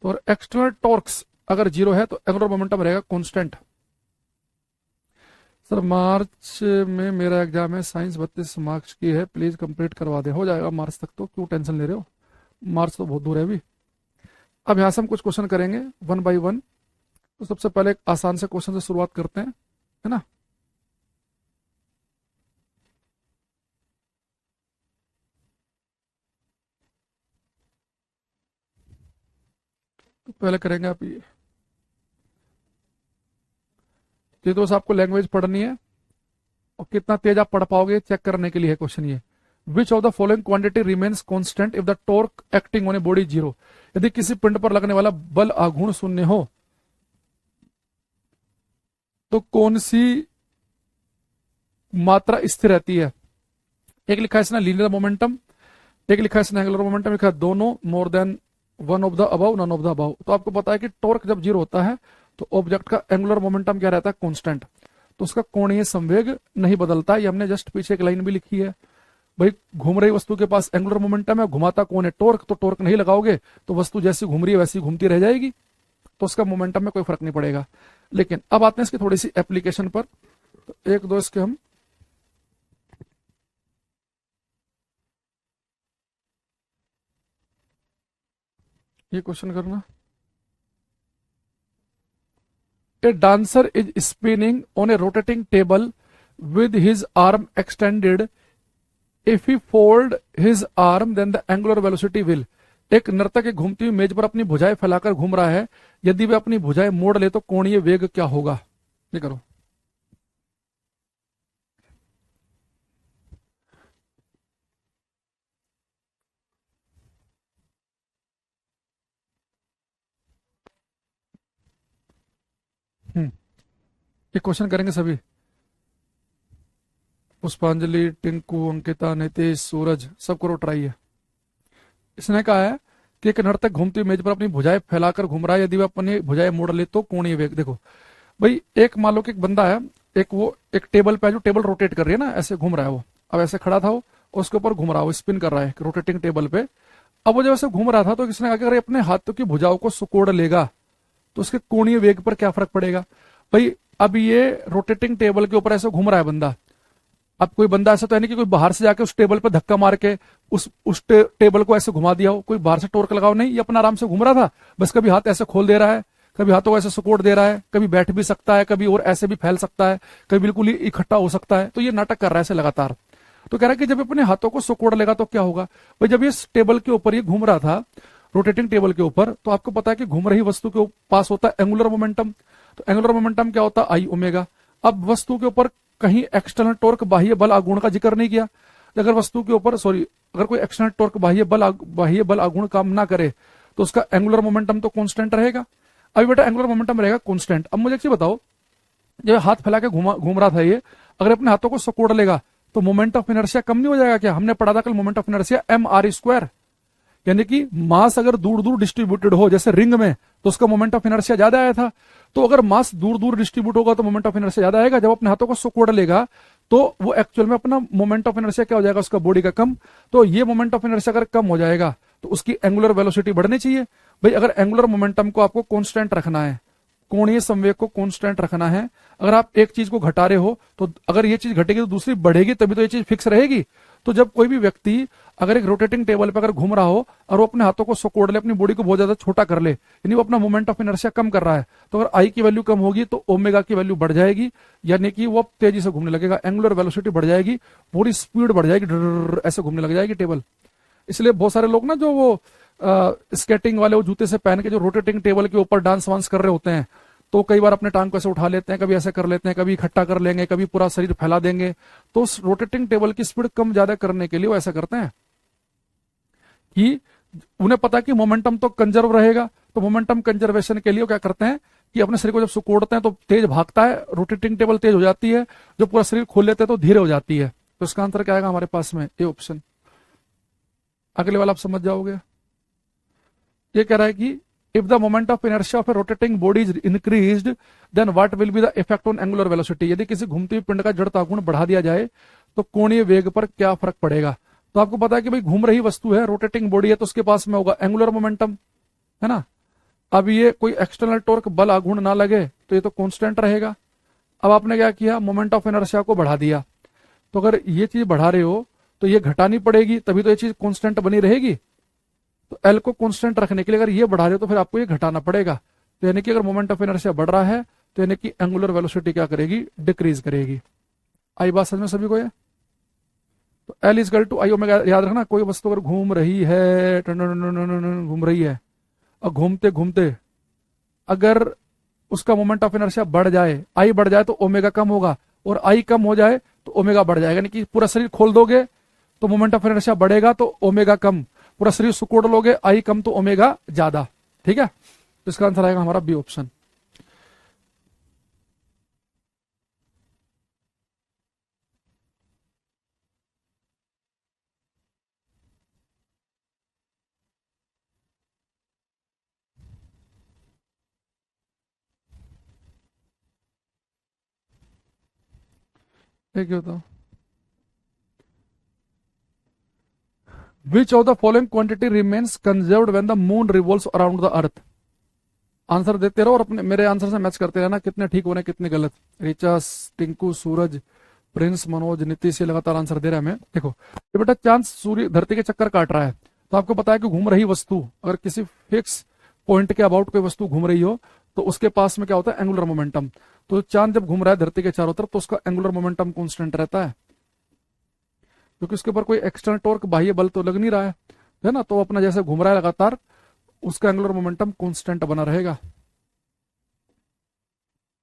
तो एक्सटर्नल टॉर्क्स अगर जीरो है तो एंगुलर मोमेंटम रहेगा कांस्टेंट। सर मार्च में मेरा एग्जाम है, साइंस 32 मार्क्स की है, प्लीज कंप्लीट करवा दे। हो जाएगा मार्च तक, तो क्यों टेंशन ले रहे हो, मार्च तो बहुत दूर है अभी। अब यहां से हम कुछ क्वेश्चन करेंगे 1 by 1। तो सबसे पहले एक आसान से क्वेश्चन से शुरुआत करते हैं, है ना। तो पहले करेंगे आप ये तो आपको लैंग्वेज पढ़नी है, और कितना तेज आप पढ़ पाओगे चेक करने के लिए है क्वेश्चन ये। विच of the following quantity remains constant if the torque acting on a body zero. यदि किसी पिंड पर लगने वाला बल आघूर्ण शून्य हो तो कौन सी मात्रा स्थिर रहती है। एक लिखा है इसने लीनियर मोमेंटम, एक लिखा है इसने एंगुलर मोमेंटम, लिखा है दोनों, more than one of the above, none of the above. तो आपको पता है कि टॉर्क जब जीरो होता है तो ऑब्जेक्ट का एंगुलर मोमेंटम क्या रहता है, कांस्टेंट। तो उसका कोणीय संवेग नहीं बदलता। ये हमने जस्ट पीछे एक लाइन भी लिखी है। भाई घूम रही वस्तु के पास एंगुलर मोमेंटम है, घुमाता कौन है? टॉर्क। तो टॉर्क नहीं लगाओगे तो वस्तु जैसी घूम रही है वैसी घूमती रह जाएगी, तो उसका मोमेंटम में कोई फर्क नहीं पड़ेगा। लेकिन अब आते हैं इसकी थोड़ी सी एप्लीकेशन पर। तो एक दो इसके हम ये क्वेश्चन करना। A dancer is spinning on a rotating table with his arm extended. If he fold his arm, then the angular velocity will. एक नर्तक एक घूमती हुई मेज पर अपनी भुजाएं फैलाकर घूम रहा है, यदि वह अपनी भुजाएं मोड़ ले तो कोणीय वेग क्या होगा? ये करो। ये क्वेश्चन करेंगे सभी। पुष्पांजलि, टिंकू, अंकिता, नितेश, सूरज, सब करो ट्राई है। इसने कहा है कि एक नर्तक घूमती हुई मेज पर अपनी भुजाएं फैलाकर घूम रहा है, यदि वह अपनी भुजाएं मोड़ ले तो कोणीय वेग। देखो भाई, एक मान लो कि एक बंदा है, एक टेबल पे है, जो टेबल रोटेट कर रही है ना, ऐसे घूम रहा है वो। अब ऐसे खड़ा था वो, और उसके ऊपर घूम रहा है वो, स्पिन कर रहा है रोटेटिंग टेबल पे। अब वो जब ऐसे घूम रहा था तो किसने कहा कि अगर ये अपने हाथों की भुजाओं को सुकोड़ लेगा तो उसके कोणीय वेग पर क्या फर्क पड़ेगा? भाई अब ये रोटेटिंग टेबल के ऊपर ऐसे घूम रहा है बंदा। अब कोई बंदा ऐसा तो है नहीं कि कोई बाहर से जाके उस टेबल पे धक्का मार के टेबल को ऐसे घुमा दिया हो, कोई बाहर से टोर्क लगाओ नहीं, ये अपना आराम से घूम रहा था। बस कभी हाथ ऐसे खोल दे रहा है, कभी हाथों को ऐसे सपोर्ट दे रहा है, कभी बैठ भी सकता है, कभी और ऐसे भी फैल सकता है, कभी बिल्कुल ही इकट्ठा हो सकता है। तो ये नाटक कर रहा है ऐसे लगातार। तो कह रहा है कि जब अपने हाथों को सुकोड़ लेगा तो क्या होगा? भाई जब ये टेबल के ऊपर ये घूम रहा था, रोटेटिंग टेबल के ऊपर, तो आपको पता है कि घूम रही वस्तु के पास होता है एंगुलर मोमेंटम। तो एंगुलर मोमेंटम क्या होता है? आई ओमेगा। अब वस्तु के ऊपर कहीं एक्सटर्नल टॉर्क बाह्य बल आघूर्ण का जिक्र नहीं किया। अगर वस्तु के ऊपर अगर कोई एक्सटर्नल टॉर्क बाह्य बल आघूर्ण काम ना करे तो उसका एंगुलर मोमेंटम तो कांस्टेंट रहेगा। अभी बेटा एंगुलर मोमेंटम रहेगा कांस्टेंट। अब मुझे एक चीज बताओ, जब हाथ फैला के घूम रहा था ये, अगर अपने हाथों को सकोड़ लेगा तो मोमेंट ऑफ इनर्शिया कम नहीं हो जाएगा क्या? हमने पढ़ा था कल moment of inertia m r square. यानी कि मास अगर दूर दूर डिस्ट्रीब्यूटेड हो, जैसे रिंग में, तो उसका मोमेंट ऑफ इनर्शिया ज्यादा आया था। तो अगर मास दूर दूर डिस्ट्रीब्यूट होगा तो मोमेंट ऑफ इनर्शिया ज्यादा आएगा। जब अपने हाथों को सिकोड़ लेगा तो वो एक्चुअल में अपना मोमेंट ऑफ इनर्शिया क्या हो जाएगा? उसका बॉडी का कम। तो ये मोमेंट ऑफ इनर्शिया अगर कम हो जाएगा तो उसकी एंगुलर वेलोसिटी बढ़नी चाहिए। भाई अगर एंगुलर मोमेंटम को आपको कांस्टेंट रखना है, कोणीय संवेग को कांस्टेंट रखना है, अगर आप एक चीज को घटा रहे हो तो अगर ये चीज घटेगी तो दूसरी बढ़ेगी, तभी तो ये चीज फिक्स रहेगी। तो जब कोई भी व्यक्ति अगर एक रोटेटिंग टेबल पर अगर घूम रहा हो और वो अपने हाथों को सकोड़ ले, अपनी बॉडी को बहुत ज्यादा छोटा कर ले, यानी वो अपना मोमेंट ऑफ इनर्शिया कम कर रहा है, तो अगर आई की वैल्यू कम होगी तो ओमेगा की वैल्यू बढ़ जाएगी, यानी कि वो तेजी से घूमने लगेगा, एंगुलर वेलोसिटी बढ़ जाएगी, पूरी स्पीड बढ़ जाएगी, ऐसे घूमने लग जाएगी टेबल। इसलिए बहुत सारे लोग ना जो वो स्केटिंग वाले वो जूते से पहन के जो रोटेटिंग टेबल के ऊपर डांस वांस कर रहे होते हैं, तो कई बार अपने टांग को ऐसे उठा लेते हैं, कभी ऐसे कर लेते हैं, कभी इकट्ठा कर लेंगे, कभी पूरा शरीर फैला देंगे। तो उस रोटेटिंग टेबल की स्पीड कम ज्यादा करने के लिए वो ऐसा करते हैं कि उन्हें पता है कि मोमेंटम तो कंजर्व रहेगा। तो मोमेंटम कंजर्वेशन के लिए वो क्या करते हैं कि अपने शरीर को जब सुकोड़ते हैं तो तेज भागता है, रोटेटिंग टेबल तेज हो जाती है, जो पूरा शरीर खोल लेते हैं तो धीरे हो जाती है। तो इसका आंसर क्या आएगा हमारे पास में? A option. अगले वाला आप समझ जाओगे। ये कह रहा है कि if the moment of inertia of a rotating body is increased, then what will be the effect on angular velocity? यदि किसी घूमती हुई पिंड का जड़ता गुण बढ़ा दिया जाए तो कोणीय वेग पर क्या फर्क पड़ेगा? तो आपको पता है कि भाई घूम रही वस्तु है, रोटेटिंग बॉडी है, तो उसके पास में होगा एंगुलर मोमेंटम, है ना। अब ये कोई एक्सटर्नल टॉर्क बल आघूर्ण ना लगे तो ये तो कांस्टेंट रहेगा। अब आपने क्या किया? मोमेंट ऑफ इनर्शिया को बढ़ा दिया। तो अगर ये चीज बढ़ा रहे हो तो ये घटानी पड़ेगी, तभी तो ये चीज कांस्टेंट बनी रहेगी। तो एल को कांस्टेंट रखने के लिए अगर ये बढ़ा रहे हो तो फिर आपको ये घटाना पड़ेगा। तो यानी कि अगर मोमेंट ऑफ इनर्शिया बढ़ रहा है तो यानी कि एंगुलर वेलोसिटी क्या करेगी? डिक्रीज करेगी। आई बात समझ में सभी को? ये तो L equal to I omega. याद रखना, कोई वस्तु अगर घूम रही है, घूम रही है, और घूमते घूमते अगर उसका मोमेंट ऑफ इनर्शिया बढ़ जाए, आई बढ़ जाए तो ओमेगा कम होगा, और आई कम हो जाए तो ओमेगा बढ़ जाएगा। यानी कि पूरा शरीर खोल दोगे तो मोमेंट ऑफ इनर्शिया बढ़ेगा तो ओमेगा कम, पूरा शरीर सुकोड़ लोगे आई कम तो ओमेगा ज्यादा। ठीक है, तो इसका आंसर आएगा हमारा बी ऑप्शन। एक होता which of the following quantity remains conserved when the moon revolves around the earth. Answer देते रहो और अपने मेरे आंसर से मैच करते रहना, कितने ठीक हो रहे हैं कितने गलत। रिचा, टिंकू, सूरज, प्रिंस, मनोज, नीतीश, ये लगातार आंसर दे रहा है हमें। देखो ये बेटा चांद सूर्य धरती के चक्कर काट रहा है, तो आपको पता है कि घूम रही वस्तु अगर किसी फिक्स पॉइंट के अबाउट कोई वस्तु घूम रही हो तो उसके पास में क्या होता है, एंगुलर मोमेंटम। तो चांद जब घूम रहा है धरती के चारों तरफ तो उसका एंगुलर मोमेंटम कांस्टेंट रहता है, क्योंकि उसके ऊपर कोई एक्सटर्नल टॉर्क बाह्य बल तो लग नहीं रहा है ना, तो अपना जैसे घूम रहा है लगातार उसका एंगुलर मोमेंटम कांस्टेंट बना रहेगा।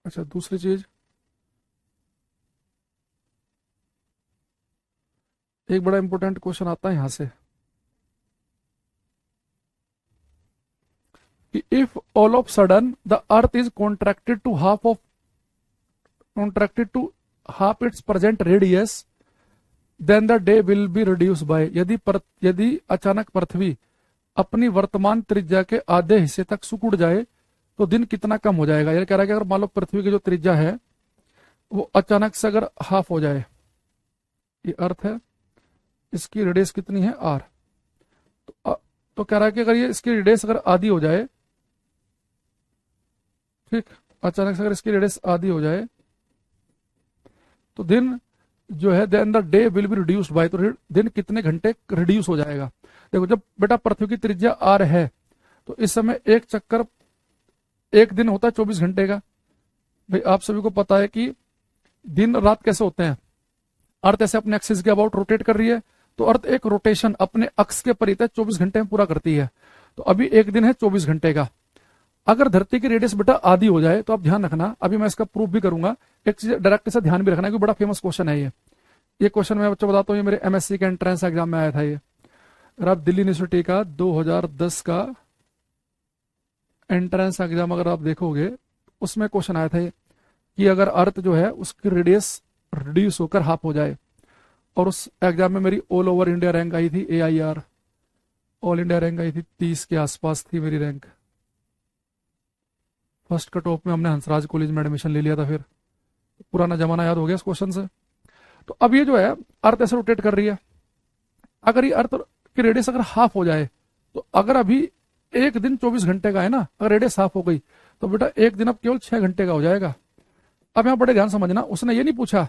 अच्छा दूसरी चीज, एक बड़ा इंपॉर्टेंट क्वेश्चन आता है यहां से कि if all of sudden the earth is contracted to half its present radius then the day will be reduce by. यदि अचानक पृथ्वी अपनी वर्तमान त्रिज्या के आधे हिस्से तक सिकुड़ जाए तो दिन कितना कम हो जाएगा। यह कह रहा है कि अगर मान लो पृथ्वी की जो त्रिज्या है वो अचानक से अगर हाफ हो जाए, ये अर्थ है, इसकी रेडियस कितनी है आर, तो कह रहा है कि अगर ये इसकी रेडियस अगर आधी हो जाए, ठीक, अचानक से अगर इसकी रेडियस आधी हो जाए तो दिन जो है then the day will be reduced by, तो दिन कितने घंटे रिड्यूस हो जाएगा। देखो जब बेटा पृथ्वी की त्रिज्या आर है तो इस समय एक चक्कर एक दिन होता है 24 घंटे का। भाई आप सभी को पता है कि दिन रात कैसे होते हैं, अर्थ ऐसे अपने एक्सिस के अबाउट रोटेट कर रही है तो अर्थ एक रोटेशन अपने अक्ष के परितः 24 घंटे में पूरा करती है। तो अभी एक दिन है 24 घंटे का, अगर धरती की रेडियस बेटा आधी हो जाए तो आप ध्यान रखना, अभी मैं इसका प्रूफ भी करूंगा, एक चीज डायरेक्ट से ध्यान भी रखना क्योंकि बड़ा फेमस क्वेश्चन है ये क्वेश्चन मैं बच्चों बताता हूँ, ये मेरे एमएससी के एंट्रेंस एग्जाम में आया था। ये अगर आप दिल्ली यूनिवर्सिटी का 2010 का एंट्रेंस एग्जाम अगर आप देखोगे उसमें क्वेश्चन आया था कि अगर अर्थ जो है उसकी रेडियस रिड्यूस होकर हाफ हो जाए, और उस एग्जाम में मेरी ऑल ओवर इंडिया रैंक आई थी AIR, ऑल इंडिया रैंक आई थी 30 के आसपास थी मेरी रैंक। फर्स्ट कट ऑफ में हमने हंसराज कॉलेज में एडमिशन ले लिया था, फिर पुराना जमाना याद हो गया इस क्वेश्चन से। तो अब ये जो है अर्थ ऐसे रोटेट कर रही है, अगर ये अर्थ की रेडियस अगर हाफ हो जाए तो अगर अभी एक दिन 24 घंटे का है ना, अगर रेडियस हाफ हो गई तो बेटा एक दिन अब केवल 6 घंटे का हो जाएगा। अब यहां बड़े ध्यान समझना, उसने ये नहीं पूछा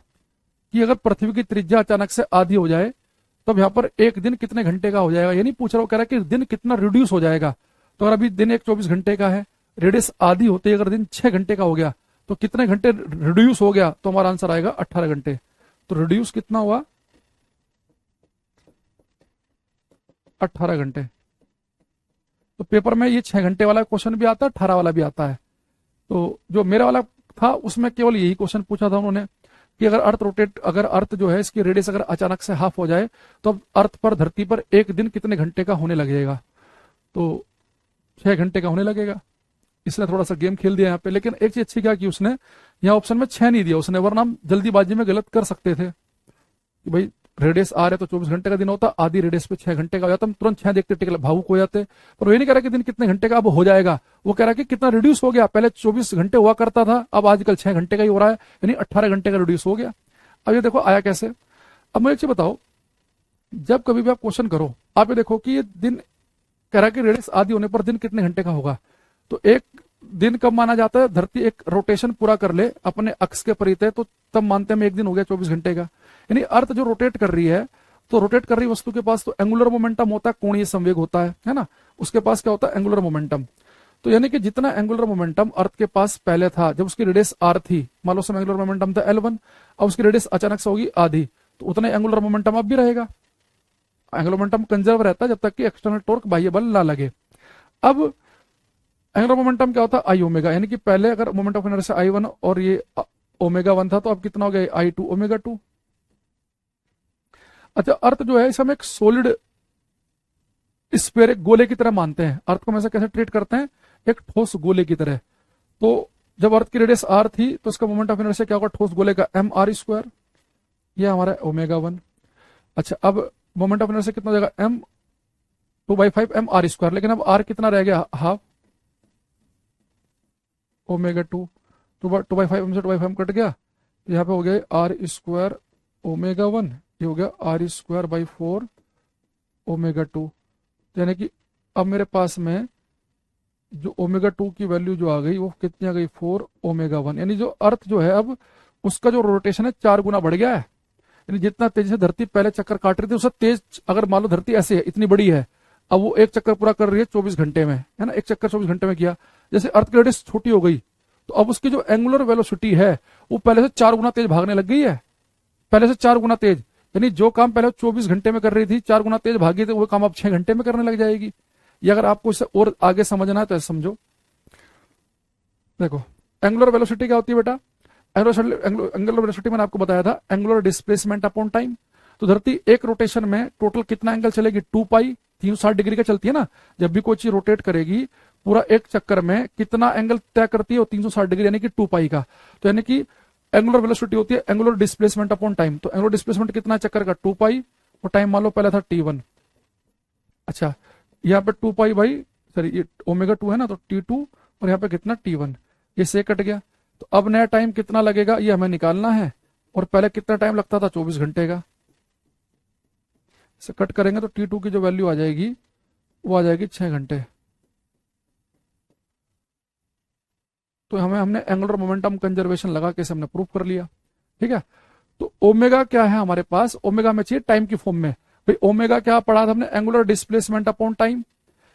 कि अगर पृथ्वी की त्रिज्या अचानक से आधी हो जाए तब यहां पर एक दिन कितने घंटे का हो जाएगा, ये नहीं पूछ रहा, वो कह रहा है कि दिन कितना रिड्यूस हो जाएगा। तो अगर अभी दिन एक 24 घंटे का है, रेडियस आधी होते अगर दिन 6 घंटे का हो गया तो कितने घंटे रिड्यूस हो गया, तो हमारा आंसर आएगा 18 घंटे। तो रिड्यूस कितना हुआ, 18 घंटे। तो पेपर में ये 6 घंटे वाला क्वेश्चन भी आता है, 18 वाला भी आता है। तो जो मेरा वाला था उसमें केवल यही क्वेश्चन पूछा था उन्होंने कि अगर अर्थ जो है इसकी रेडियस अगर अचानक से हाफ हो जाए तो अब अर्थ पर धरती पर एक दिन कितने घंटे का होने लगेगा, तो 6 घंटे का होने लगेगा। इसने थोड़ा सा गेम खेल दिया यहाँ पे, लेकिन एक चीज अच्छी क्या कि उसने यहाँ ऑप्शन में 6 नहीं दिया उसने, वरना हम जल्दीबाजी में गलत कर सकते थे कि भाई रेडियस आ रहे तो 24 घंटे का दिन होता, आधी रेडियस पे 6 घंटे का हो जाता, हम तुरंत 6 देखते टिकल भावुक हो जाते। पर वो ये नहीं कह रहा कि दिन कितने घंटे का अब हो जाएगा, वो कह रहा है कि कितना रिड्यूस हो गया, पहले 24 घंटे हुआ करता था अब आजकल 6 घंटे का ही हो रहा है, यानी 18 घंटे का रिड्यूस हो गया। अब ये देखो आया कैसे। अब मुझे एक चीज बताओ, जब कभी भी आप क्वेश्चन करो आप ये देखो कि ये दिन कह रहा है कि रेडियस आधी होने पर दिन कितने घंटे का होगा, तो एक दिन कब माना जाता है, धरती एक रोटेशन पूरा कर ले अपने अक्ष के परितः, तो तब मानते हैं एक दिन हो गया 24 घंटे का। यानी अर्थ जो रोटेट कर रही है, तो रोटेट कर रही वस्तु के पास तो एंगुलर मोमेंटम होता है, कोणीय संवेग होता है ना, उसके पास क्या होता है, एंगुलर मोमेंटम। तो यानी कि जितना एंगुलर मोमेंटम अर्थ के पास पहले था जब उसकी रेडियस आर थी, मान लो उसमें एंगुलर मोमेंटम था L1, अब उसकी रेडियस अचानक से होगी आधी, तो उतना एंगुलर मोमेंटम अब भी रहेगा। एंगुलर मोमेंटम कंजर्व रहता है जब तक कि एक्सटर्नल टॉर्क बाह्य बल ना लगे। अब एंगुलर मोमेंटम क्या होता है I ओमेगा, यानी कि पहले अगर मोमेंट ऑफ इनर्शिया I1 और ये ω1 था तो अब कितना हो गया I2 ω2। अच्छा अर्थ जो है इसे हम एक सॉलिड स्फीयर, एक गोले की तरह मानते हैं। अर्थ को हम ऐसे कैसे ट्रीट करते हैं, एक ठोस गोले की तरह। तो जब अर्थ की रेडियस r थी तो इसका मोमेंट ऑफ इनर्शिया क्या होगा, ठोस गोले का mr², ये हमारा ω1। अच्छा अब मोमेंट ऑफ इनर्शिया कितना हो जाएगा, m 2/5 mr², लेकिन अब r कितना रह गया, हाफ ω2, 2/5 m से 2/5 कट गया, यहाँ पे हो गया r² ओमेगा 1, ये हो गया आर स्क्वायर बाई 4 ओमेगा 2। यानी कि अब मेरे पास में जो ओमेगा 2 की वैल्यू जो आ गई वो कितनी आ गई, 4 ओमेगा 1। यानी जो अर्थ जो है अब उसका जो रोटेशन है 4 गुना बढ़ गया है। यानी जितना तेजी से धरती पहले चक्कर काट रही थी उससे तेज, अगर मान लो धरती ऐसे है इतनी बड़ी है, अब वो एक चक्कर पूरा कर रही है 24 घंटे में, है ना, एक चक्कर 24 घंटे में किया। जैसे अर्थ की रेडियस छोटी हो गई तो अब उसकी जो एंगुलर वेलोसिटी है वो पहले से 4 गुना तेज भागने लग गई है, पहले से 4 गुना तेज। यानी जो काम पहले 24 घंटे में कर रही थी 4 गुना तेज भागी तो वो काम अब 6 घंटे में करने लग जाएगी। ये अगर आपको इसे और आगे समझना है तो ऐसे समझो, देखो एंगुलर वेलोसिटी क्या होती है बेटा, एंगुलर वेलोसिटी मैंने आपको बताया था एंगुलर डिस्प्लेसमेंट अपॉन टाइम। तो धरती एक रोटेशन में टोटल कितना एंगल चलेगी, 2 पाई, 360 डिग्री का चलती है ना, जब भी कोई चीज रोटेट करेगी पूरा एक चक्कर में कितना एंगल तय करती है, 360 डिग्री यानी कि 2 पाई का। तो यानी कि एंगुलर वेलोसिटी होती है एंगुलर डिस्प्लेसमेंट अपॉन टाइम। तो एंगुलर डिस्प्लेसमेंट कितना चक्कर का, 2 पाई, और टाइम मान लो पहला था t1। अच्छा यहाँ पे 2 पाई बाई, सॉरी ये ओमेगा 2 है ना, तो t2, और यहाँ पे कितना t1, ये से कट गया। तो अब नया टाइम कितना लगेगा ये हमें निकालना है, और पहले कितना टाइम लगता था 24 घंटे का। इसे कट करेंगे तो t2 की जो वैल्यू आ जाएगी वो आ जाएगी 6 घंटे। तो हमने एंगुलर मोमेंटम कंजर्वेशन लगा के हमने प्रूफ कर लिया। ठीक है, तो ओमेगा क्या है हमारे पास, ओमेगा में चाहिए टाइम की फॉर्म में। भाई ओमेगा क्या पढ़ा था हमने, एंगुलर डिस्प्लेसमेंट अपॉन टाइम।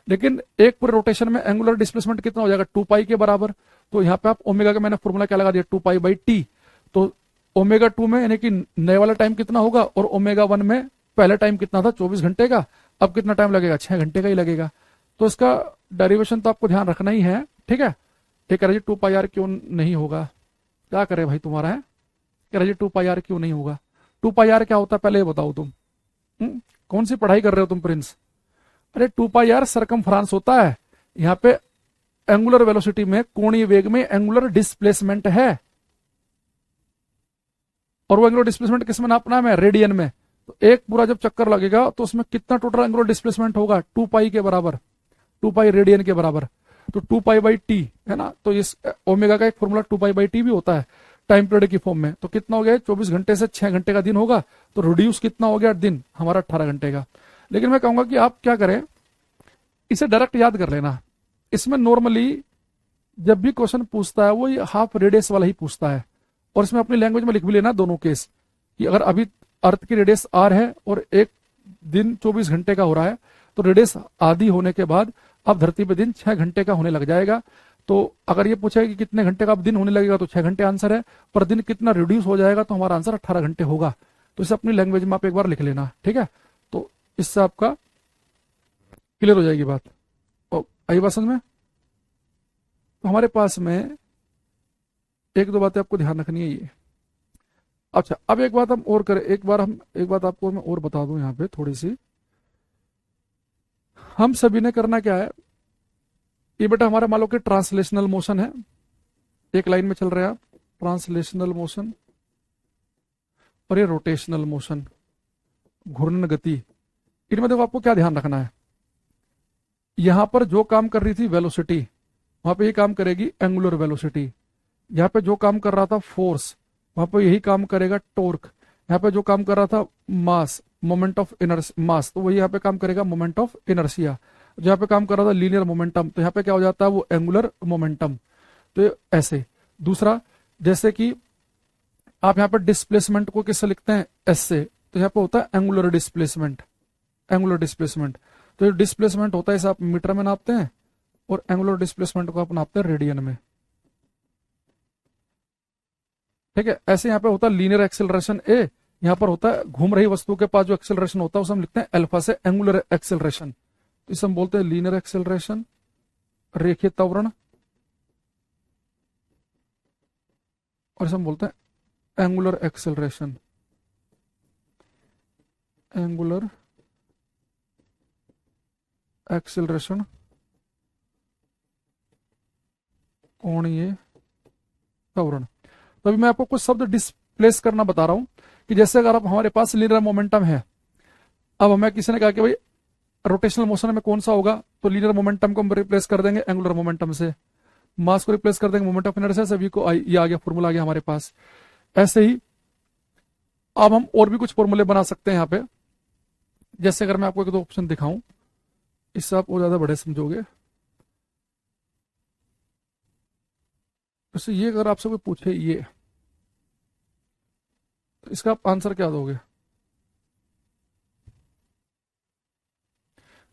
लेकिन एक पूरे रोटेशन में एंगुलर डिस्प्लेसमेंट कितना हो जाएगा, 2 पाई के बराबर। तो यहाँ पे आप ओमेगा का मैंने फॉर्मूला क्या लगा दिया, 2 पाई बाई टी। तो ओमेगा 2 में यानी कि नए वाला टाइम कितना होगा, और ओमेगा 1 में पहले टाइम कितना था 24 घंटे का, अब कितना टाइम लगेगा, 6 घंटे का ही लगेगा। तो इसका डेरिवेशन तो आपको ध्यान रखना ही है। ठीक है, ये कह रहा जी 2 पाई आर क्यों नहीं होगा, क्या करे भाई तुम्हारा है, कह रहा जी 2 पाई आर क्यों नहीं होगा। 2 पाई आर क्या होता है पहले ये बताओ तुम, कौन सी पढ़ाई कर रहे हो तुम प्रिंस। अरे 2 पाई आर सरकमफ्रांस होता है, यहाँ पे एंगुलर वेलोसिटी में कोणीय वेग में एंगुलर डिस्प्लेसमेंट है, और वो एंगुलर डिस्प्लेसमेंट किस में नापना है, रेडियन में। तो एक पूरा जब चक्कर लगेगा तो उसमें कितना टोटल एंगुलर डिस्प्लेसमेंट होगा, 2 पाई के बराबर, 2 पाई रेडियन के बराबर। तो 2 पाई बाई टी है ना, तो इस ओमेगा का एक फॉर्मूला 2 पाई बाई टी भी होता है टाइम पीरियड की फॉर्म में। तो कितना हो गया, 24 घंटे से 6 घंटे का दिन होगा, तो रिड्यूस कितना हो गया दिन हमारा 18 घंटे का। लेकिन मैं कहूंगा कि आप क्या करें, इसे डायरेक्ट याद कर लेना। इसमें नॉर्मली जब भी क्वेश्चन पूछता है वो ये हाफ रेडियस वाला ही पूछता है, और इसमें अपनी लैंग्वेज में लिख भी लेना दोनों केस, कि अगर अभी अर्थ की रेडियस आर है और एक दिन 24 घंटे का हो रहा है, तो रेडियस आधी होने के बाद अब धरती पे दिन 6 घंटे का होने लग जाएगा। तो अगर ये पूछेगा कि कितने घंटे का अब दिन होने लगेगा, तो 6 घंटे आंसर है, पर दिन कितना रिड्यूस हो जाएगा, तो हमारा आंसर 18 घंटे होगा। तो इसे अपनी लैंग्वेज में आप एक बार लिख लेना। ठीक है, तो इससे आपका क्लियर हो जाएगी बात। और आई बात समझ में। तो हमारे पास में एक दो बातें आपको ध्यान रखनी है ये। अच्छा अब एक बात हम और करें, एक बात आपको मैं और बता दूं यहाँ पे थोड़ी सी। हम सभी ने करना क्या है, ये बेटा हमारा मान लो कि ट्रांसलेशनल मोशन है, एक लाइन में चल रहे हैं आप, ट्रांसलेशनल मोशन, और ये रोटेशनल मोशन, घूर्णन गति। इनमें देखो आपको क्या ध्यान रखना है, यहां पर जो काम कर रही थी वेलोसिटी, वहां पे ये काम करेगी एंगुलर वेलोसिटी। यहाँ पे जो काम कर रहा था फोर्स, वहां पे यही काम करेगा टॉर्क। यहाँ पे जो काम कर रहा था मास, मोमेंट ऑफ इनर्शिया मास, तो वही यहाँ पे काम करेगा मोमेंट ऑफ इनर्शिया। जहाँ पे काम कर रहा था लीनियर मोमेंटम, तो यहाँ पे क्या हो जाता है वो एंगुलर मोमेंटम। तो ऐसे दूसरा, जैसे कि आप यहाँ पे डिस्प्लेसमेंट को किससे लिखते हैं, एस से, तो यहाँ पे होता है एंगुलर डिस्प्लेसमेंट, एंगुलर डिस्प्लेसमेंट। तो ये डिस्प्लेसमेंट होता है इसे आप मीटर में नापते हैं, और एंगुलर डिस्प्लेसमेंट को आप नापते हैं रेडियन में। ठीक है, ऐसे यहाँ पे होता है लीनियर एक्सेलरेशन ए, यहाँ पर होता है घूम रही वस्तु के पास जो एक्सेलरेशन होता है उसे हम लिखते हैं अल्फा से, एंगुलर एक्सेलरेशन। इसे हम बोलते हैं लीनियर एक्सेलरेशन, रेखीय त्वरण, और इसे हम बोलते हैं एंगुलर एक्सेलरेशन, एंगुलर एक्सेलरेशन, कोणीय त्वरण। तो अभी मैं आपको कुछ शब्द डिस्प्लेस करना बता रहा हूं, कि जैसे अगर आप हमारे पास लीनियर मोमेंटम है, अब हमें किसी ने कहा कि भाई रोटेशनल मोशन में कौन सा होगा, तो लीनियर मोमेंटम को हम रिप्लेस कर देंगे एंगुलर मोमेंटम से, मास को रिप्लेस कर देंगे मोमेंट ऑफ इनर्शिया से, वी को ये आ गया, फॉर्मूला आ गया हमारे पास। ऐसे ही अब हम और भी कुछ फॉर्मूले बना सकते हैं यहाँ पे। जैसे अगर मैं आपको एक दो ऑप्शन दिखाऊं, इससे आप और ज्यादा बड़े समझोगे। जैसे ये अगर आपसे कोई पूछे ये, तो इसका आप आंसर क्या दोगे?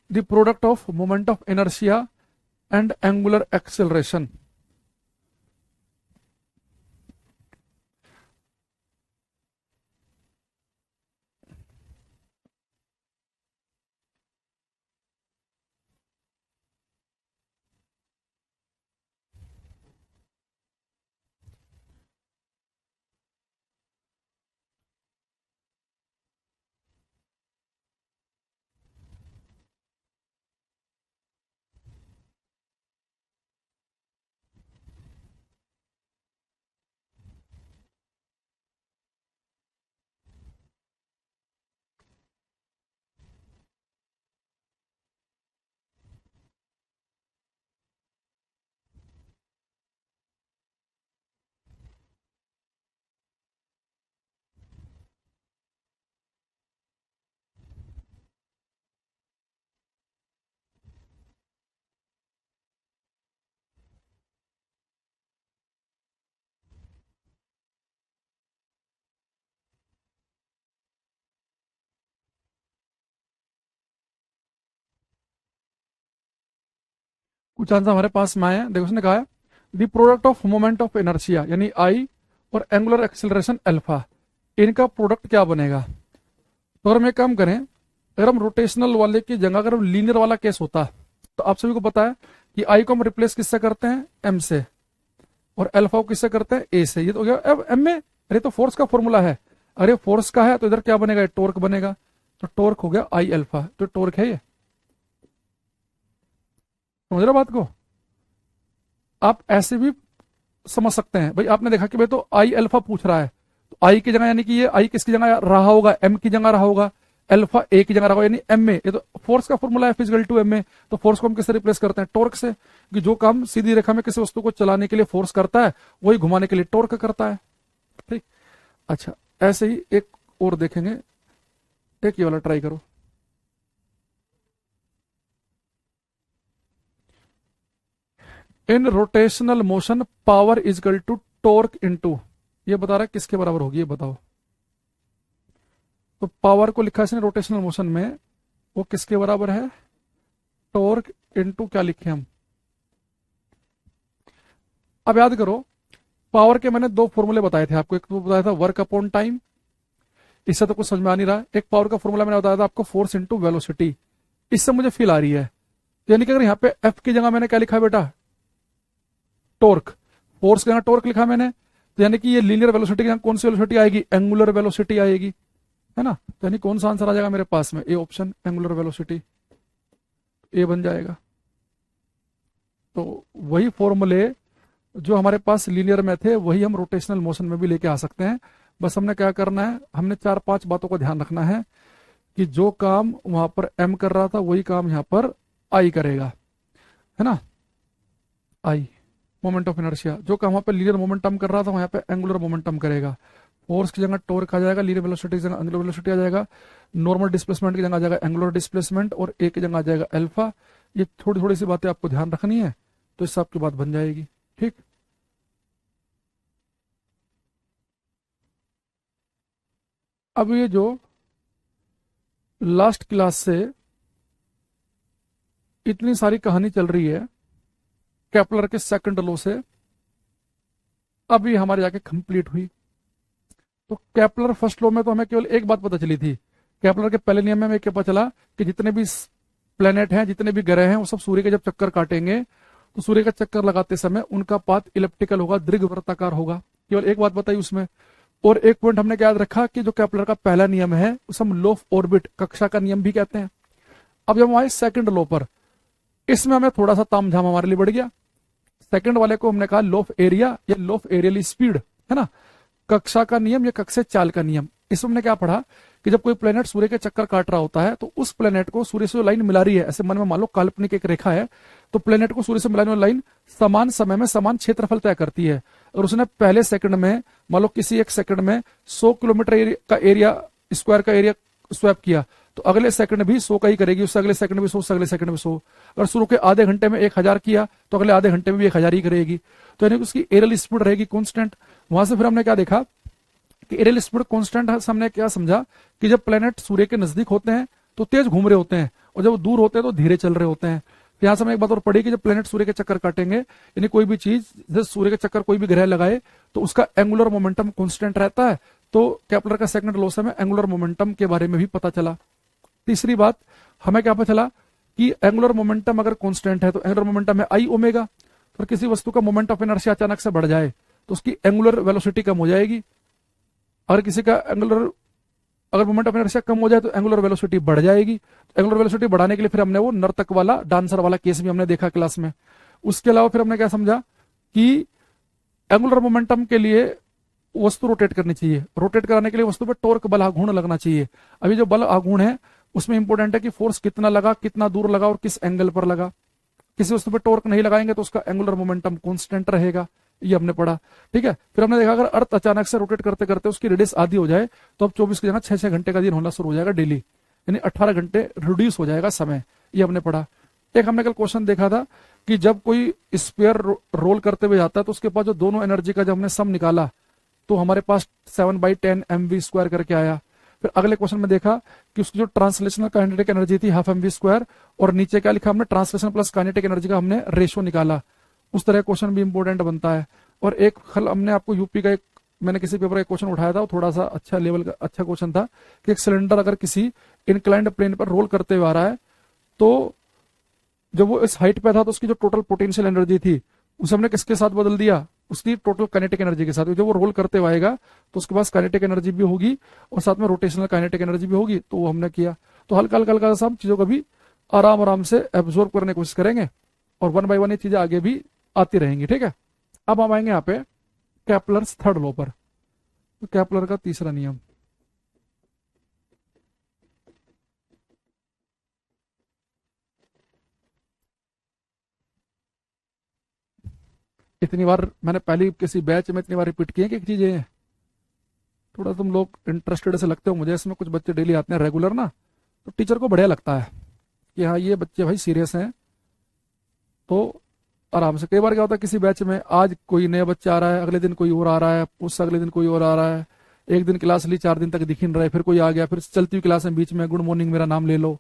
The product of moment of inertia and angular acceleration. कुछ आंसर हमारे पास में आए हैं, देखो उसने कहा है the product of moment of inertia यानी आई और एंगुलर एक्सेलरेशन अल्फा, इनका प्रोडक्ट क्या बनेगा। तो अगर हम एक काम करें, अगर हम रोटेशनल वाले की जगह अगर लीनियर वाला केस होता, तो आप सभी को पता है कि आई को हम रिप्लेस किससे करते हैं, एम से, और अल्फा को किससे करते हैं, ए से। ये तो हो गया अब एम में, अरे तो फोर्स का फॉर्मूला है, अरे फोर्स का है तो इधर क्या बनेगा, टॉर्क बनेगा, तो टॉर्क हो गया आई अल्फा, तो टॉर्क है ये। समझ रहे हो बात को? आप ऐसे भी समझ सकते हैं, भाई आपने देखा कि भाई तो आई अल्फा पूछ रहा है, तो आई की जगह यानी कि ये आई किसकी जगह रहा होगा, एम की जगह रहा होगा, अल्फा ए की जगह रहा होगा, यानी एम में। ये तो फोर्स का फॉर्मूला है फिजिकल टू एम में, तो फोर्स को हम किससे रिप्लेस करते हैं, टॉर्क से, कि जो काम सीधी रेखा में किसी वस्तु को चलाने के लिए फोर्स करता है वही घुमाने के लिए टॉर्क करता है। ठीक, अच्छा ऐसे ही एक और देखेंगे, एक ये वाला ट्राई करो। In rotational motion power equal to torque into, ये बता रहा है किसके बराबर होगी, ये बताओ। तो पावर को लिखा है इसने रोटेशनल मोशन में, वो किसके बराबर है, टॉर्क इनटू क्या लिखे हम। अब याद करो, पावर के मैंने दो फॉर्मूले बताए थे आपको, एक तो बताया था वर्क अपॉन टाइम, इससे तो कुछ समझ में आ नहीं रहा। एक पावर का फॉर्मूला मैंने बताया था आपको फोर्स इनटू वेलोसिटी, इससे मुझे फील आ रही है। यानी कि अगर यहाँ पे एफ की जगह मैंने क्या लिखा है बेटा, टॉर्क, फोर्स के जगह टॉर्क लिखा मैंने, तो यानी कि ये लीनियर वेलोसिटी की जगह कौन सी वेलोसिटी आएगी, एंगुलर वेलोसिटी आएगी, है ना। तो यानी कौन सा आंसर आ जाएगा मेरे पास में, ए ऑप्शन, एंगुलर वेलोसिटी, ए बन जाएगा। तो वही फॉर्मूले जो हमारे पास लीनियर में थे वही हम रोटेशनल मोशन में भी लेके आ सकते हैं। बस हमने क्या करना है, हमने 4-5 बातों का ध्यान रखना है कि जो काम वहां पर एम कर रहा था वही काम यहाँ पर आई करेगा, है ना। आई मोमेंट ऑफ इनर्शिया, जो काम वहां पर लीनियर मोमेंटम कर रहा था वहां पे एंगुलर मोमेंटम करेगा। फोर्स की जगह टॉर्क आ जाएगा, लीनियर वेलोसिटी की जगह एंगुलर वेलोसिटी आ जाएगा, नॉर्मल डिस्प्लेसमेंट की जगह आ जाएगा एंगुलर डिस्प्लेसमेंट, और ए की जगह आ जाएगा अल्फा। ये थोड़ी थोड़ी सी बातें आपको ध्यान रखनी है, तो इससे आपकी बात बन जाएगी। ठीक, अब ये जो लास्ट क्लास से इतनी सारी कहानी चल रही है केपलर के सेकंड लॉ से, अब ये हमारे जाके कंप्लीट हुई। तो केपलर फर्स्ट लॉ में तो हमें केवल एक बात पता चली थी, केपलर के पहले नियम में हमें क्या पता चला कि जितने भी प्लेनेट हैं, जितने भी ग्रह हैं, वो सब सूर्य के जब चक्कर काटेंगे तो सूर्य का चक्कर लगाते समय उनका पाथ इलिप्टिकल होगा, दीर्घवृत्ताकार होगा। केवल एक बात बताई उसमें। और एक पॉइंट हमने क्या याद रखा कि जो केपलर का पहला नियम है उसे हम लॉ ऑफ ऑर्बिट, कक्षा का नियम भी कहते हैं। अब जब हम आए सेकंड लॉ पर, इसमें हमें थोड़ा सा तामझाम हमारे लिए बढ़ गया। सेकंड वाले को हमने कहा लॉ ऑफ एरिया या लॉ ऑफ एरियल स्पीड, है ना, कक्षा का नियम या कक्षीय चाल का नियम। इसमें हमने क्या पढ़ा कि जब कोई प्लेनेट सूर्य के चक्कर काट रहा होता है तो उस प्लेनेट को सूर्य से जो लाइन मिला रही है, ऐसे मन में मान लो काल्पनिक एक रेखा है, तो प्लेनेट को सूर्य से मिलाने वाली लाइन समान समय में समान क्षेत्रफल तय करती है। अगर उसने पहले सेकंड में मान लो किसी एक सेकंड में 100 किलोमीटर का एरिया स्क्वायर का एरिया स्वैप किया, तो अगले सेकंड भी 100 का ही करेगी, उससे अगले सेकंड भी 100, उससे अगले सेकंड में 100। अगर शुरू के आधे घंटे में 1000 किया तो अगले आधे घंटे में भी 1000 ही करेगी। तो यानी कि उसकी एरियल स्पीड रहेगी कांस्टेंट। वहां से फिर हमने क्या देखा कि एरियल स्पीड कांस्टेंट है, हमने क्या समझा कि जब प्लेनेट सूर्य के नजदीक होते हैं तो तेज घूम रहे होते हैं, और जब दूर होते हैं तो धीरे चल रहे होते हैं। तो यहां से हमने एक बात और पढ़ी कि जब प्लेनेट सूर्य के चक्कर काटेंगे, यानी कोई भी चीज जैसे सूर्य के चक्कर कोई भी ग्रह लगाए तो उसका एंगुलर मोमेंटम कांस्टेंट रहता है। तो केपलर का सेकंड लॉ से हमें एंगुलर मोमेंटम के बारे में भी पता चला। तीसरी बात हमें क्या पता चला कि एंगुलर मोमेंटम अगर कांस्टेंट है तो एंगुलर मोमेंटम है आई ओमेगा। तो किसी वस्तु का मोमेंट ऑफ इनर्शिया अचानक से बढ़ जाए तो उसकी एंगुलर वेलोसिटी कम हो जाएगी। अगर किसी का अगर मोमेंट ऑफ इनर्शिया कम हो जाए तो एंगुलर वेलोसिटी बढ़ जाएगी। तो एंगुलर वेलोसिटी बढ़ाने के लिए फिर हमने वो नर्तक वाला डांसर वाला केस भी हमने देखा क्लास में। उसके अलावा फिर हमने क्या समझा कि एंगुलर मोमेंटम के लिए वस्तु रोटेट करनी चाहिए, रोटेट कराने के लिए वस्तु पर टॉर्क बल आघूर्ण लगना चाहिए। अभी जो बल आघूर्ण है उसमें इंपॉर्टेंट है कि फोर्स कितना लगा, कितना दूर लगा और किस एंगल पर लगा। किसी वस्तु पर टॉर्क नहीं लगाएंगे तो उसका एंगुलर मोमेंटम कांस्टेंट रहेगा, ये हमने पढ़ा। ठीक है, फिर हमने देखा अगर अर्थ अचानक से रोटेट करते करते उसकी रेडियस आधी हो जाए तो अब 24 की जगह 6-6 घंटे का दिन होना शुरू हो जाएगा डेली, यानी 18 घंटे रिड्यूस हो जाएगा समय, ये हमने पढ़ा। एक हमने कल क्वेश्चन देखा था कि जब कोई स्फीयर रोल करते हुए जाता है तो उसके पास जो दोनों एनर्जी का जब हमने सम निकाला तो हमारे पास 7/10 mv² करके आया। फिर अगले क्वेश्चन में देखा कि उसकी जो ट्रांसलेशनल काइनेटिक एनर्जी थी हाफ mv², और नीचे क्या लिखा हमने ट्रांसलेशन प्लस काइनेटिक एनर्जी का हमने रेशो निकाला। उस तरह क्वेश्चन भी इंपॉर्टेंट बनता है। और एक कल हमने आपको यूपी का एक मैंने किसी पेपर का क्वेश्चन उठाया था, वो थोड़ा सा अच्छा लेवल का अच्छा क्वेश्चन था कि एक सिलेंडर अगर किसी इंक्लाइंड प्लेन पर रोल करते हुए आ रहा है तो जब वो इस हाइट पे था तो उसकी जो टोटल पोटेंशियल एनर्जी थी उसे हमने किसके साथ बदल दिया, उसकी टोटल काइनेटिक एनर्जी के साथ। जब वो रोल करते हुए आएगा तो उसके पास काइनेटिक एनर्जी भी होगी और साथ में रोटेशनल काइनेटिक एनर्जी भी होगी, तो वो हमने किया। तो हल्का हल्का हल्का सा हम चीजों को भी आराम आराम से एब्जॉर्ब करने की कोशिश करेंगे और 1 बाय 1 ये चीजें आगे भी आती रहेंगी। ठीक है, अब हम आएंगे यहाँ पे केपलर्स थर्ड लॉ पर। तो केपलर का तीसरा नियम, इतनी बार मैंने पहली किसी बैच में इतनी बार रिपीट किए कि चीजें थोड़ा तुम लोग इंटरेस्टेड से लगते हो मुझे इसमें। कुछ बच्चे डेली आते हैं रेगुलर ना, तो टीचर को बढ़िया लगता है कि हाँ ये बच्चे भाई सीरियस हैं, तो आराम से। कई बार क्या होता है किसी बैच में आज कोई नया बच्चा आ रहा है, अगले दिन कोई और आ रहा है, उससे अगले दिन कोई और आ रहा है, एक दिन क्लास ली 4 दिन तक दिख ही नहीं रहा है, फिर कोई आ गया, फिर चलती हुई क्लास में बीच में गुड मॉर्निंग मेरा नाम ले लो,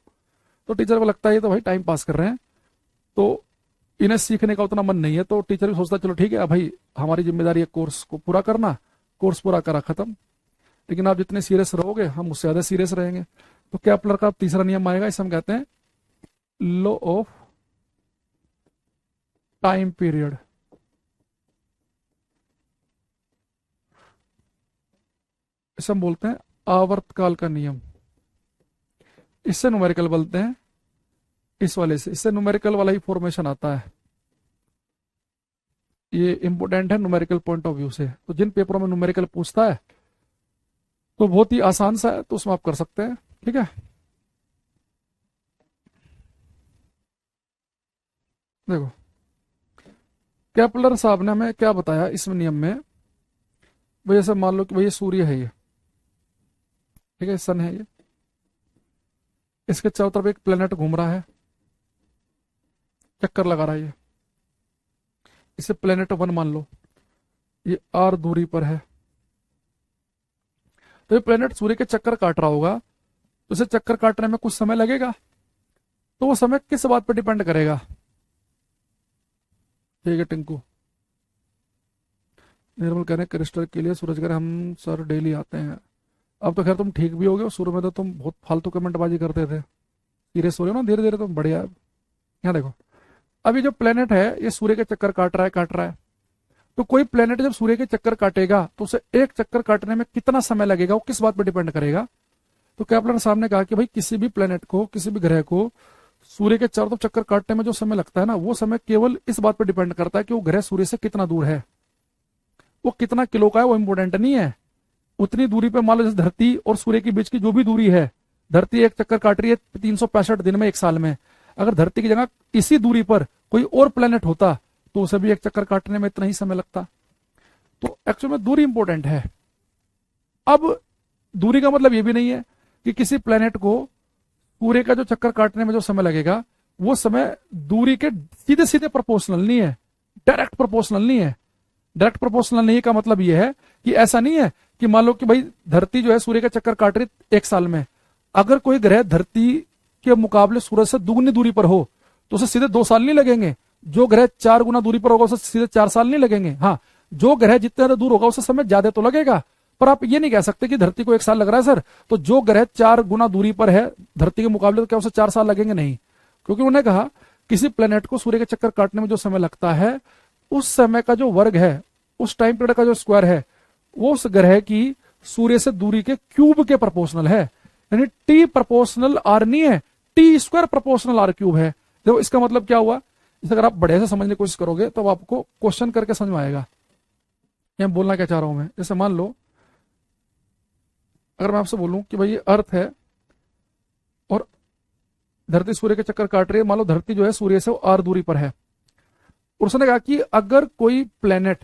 तो टीचर को लगता है ये तो भाई टाइम पास कर रहे हैं, तो इन्हें सीखने का उतना मन नहीं है। तो टीचर भी सोचता है चलो ठीक है भाई हमारी जिम्मेदारी है कोर्स को पूरा करना, कोर्स पूरा करा खत्म। लेकिन आप जितने सीरियस रहोगे हम उससे ज्यादा सीरियस रहेंगे। तो केपलर का तीसरा नियम आएगा, इसे हम कहते हैं लॉ ऑफ टाइम पीरियड। इसे हम बोलते हैं आवर्तकाल का नियम। इससे न्यूमेरिकल बोलते हैं, इस वाले से, इससे न्यूमेरिकल वाला ही फॉर्मेशन आता है। ये इंपॉर्टेंट है न्यूमेरिकल पॉइंट ऑफ व्यू से। तो जिन पेपरों में न्यूमेरिकल पूछता है तो बहुत ही आसान सा है, तो उसमें आप कर सकते हैं। ठीक है, देखो केपलर साहब ने हमें क्या बताया इस नियम में। भाई जैसे मान लो कि भाई ये सूर्य है, ये ठीक है, सन है, ये इसके चारों तरफ एक प्लेनेट घूम रहा है, चक्कर लगा रहा है। ये इसे प्लेनेट 1 मान लो, ये r दूरी पर है। तो ये प्लेनेट सूर्य के चक्कर काट रहा होगा, तो इसे चक्कर काटने में कुछ समय लगेगा। तो वो समय किस बात पर डिपेंड करेगा? ठीक है टिंकू, निर्मल कह रहे हैं क्रिस्टल के लिए सूरज कह रहे हम सर डेली आते हैं। अब तो खैर तुम ठीक भी हो गए, शुरू में तो तुम बहुत फालतू कमेंटबाजी करते थे, सीरियस हो रहे हो ना धीरे धीरे, तुम बढ़िया। यहाँ देखो अभी जो प्लेनेट है ये सूर्य के चक्कर काट रहा है। तो कोई प्लेनेट जब सूर्य के चक्कर काटेगा तो उसे एक चक्कर काटने में कितना समय लगेगा, वो किस बात पर डिपेंड करेगा? तो केपलर साहब ने कहा कि भाई किसी भी प्लेनेट को, किसी भी ग्रह को सूर्य के चारों तरफ चक्कर काटने में जो समय लगता है ना, वो समय केवल इस बात पर डिपेंड करता है कि वो ग्रह सूर्य से कितना दूर है। वो कितना किलो का है वो इंपॉर्टेंट नहीं है। उतनी दूरी पे मान लो जैसे धरती और सूर्य के बीच की जो भी दूरी है, धरती एक चक्कर काट रही है 365 दिन में, एक साल में। अगर धरती की जगह इसी दूरी पर कोई और प्लेनेट होता तो उसे भी एक चक्कर काटने में इतना ही समय लगता। तो एक्चुअल में दूरी इंपॉर्टेंट है। अब दूरी का मतलब ये भी नहीं है कि किसी प्लेनेट को सूर्य का जो चक्कर काटने में जो समय लगेगा वो समय दूरी के सीधे सीधे प्रोपोर्शनल नहीं है, डायरेक्ट प्रोपोर्शनल नहीं है। डायरेक्ट प्रोपोर्शनल नहीं का मतलब ये है कि ऐसा नहीं है कि मान लो कि भाई धरती जो है सूर्य का चक्कर काट रही 1 साल में, अगर कोई ग्रह धरती के मुकाबले सूरज से दुगनी दूरी पर हो तो उसे सीधे 2 साल नहीं लगेंगे। जो ग्रह 4 गुना दूरी पर होगा उसे सीधे 4 साल नहीं लगेंगे। हाँ, जो ग्रह जितने ज्यादा दूर होगा उसे समय ज्यादा तो लगेगा, पर आप ये नहीं कह सकते कि धरती को 1 साल लग रहा है सर, तो जो ग्रह 4 गुना दूरी पर है धरती के मुकाबले तो क्या उसे 4 साल लगेंगे? नहीं, क्योंकि उन्होंने कहा किसी प्लेनेट को सूर्य के चक्कर काटने में जो समय लगता है उस समय का जो वर्ग है, उस टाइम पीरियड का जो स्क्वायर है, वो उस ग्रह की सूर्य से दूरी के क्यूब के प्रोपोर्शनल है। यानी टी प्रोपोर्शनल आर नहीं है, T square proportional R cube है। देखो इसका मतलब क्या हुआ, इसे अगर आप बढ़िया से समझने की कोशिश करोगे तो आपको क्वेश्चन करके समझ में आएगा मैं बोलना क्या चाह रहा हूं। मैं जैसे मान लो अगर मैं आपसे बोलूं कि भाई ये अर्थ है और धरती सूर्य के चक्कर काट रही है, मान लो धरती जो है सूर्य से आर दूरी पर है, और उसने कहा कि अगर कोई प्लेनेट,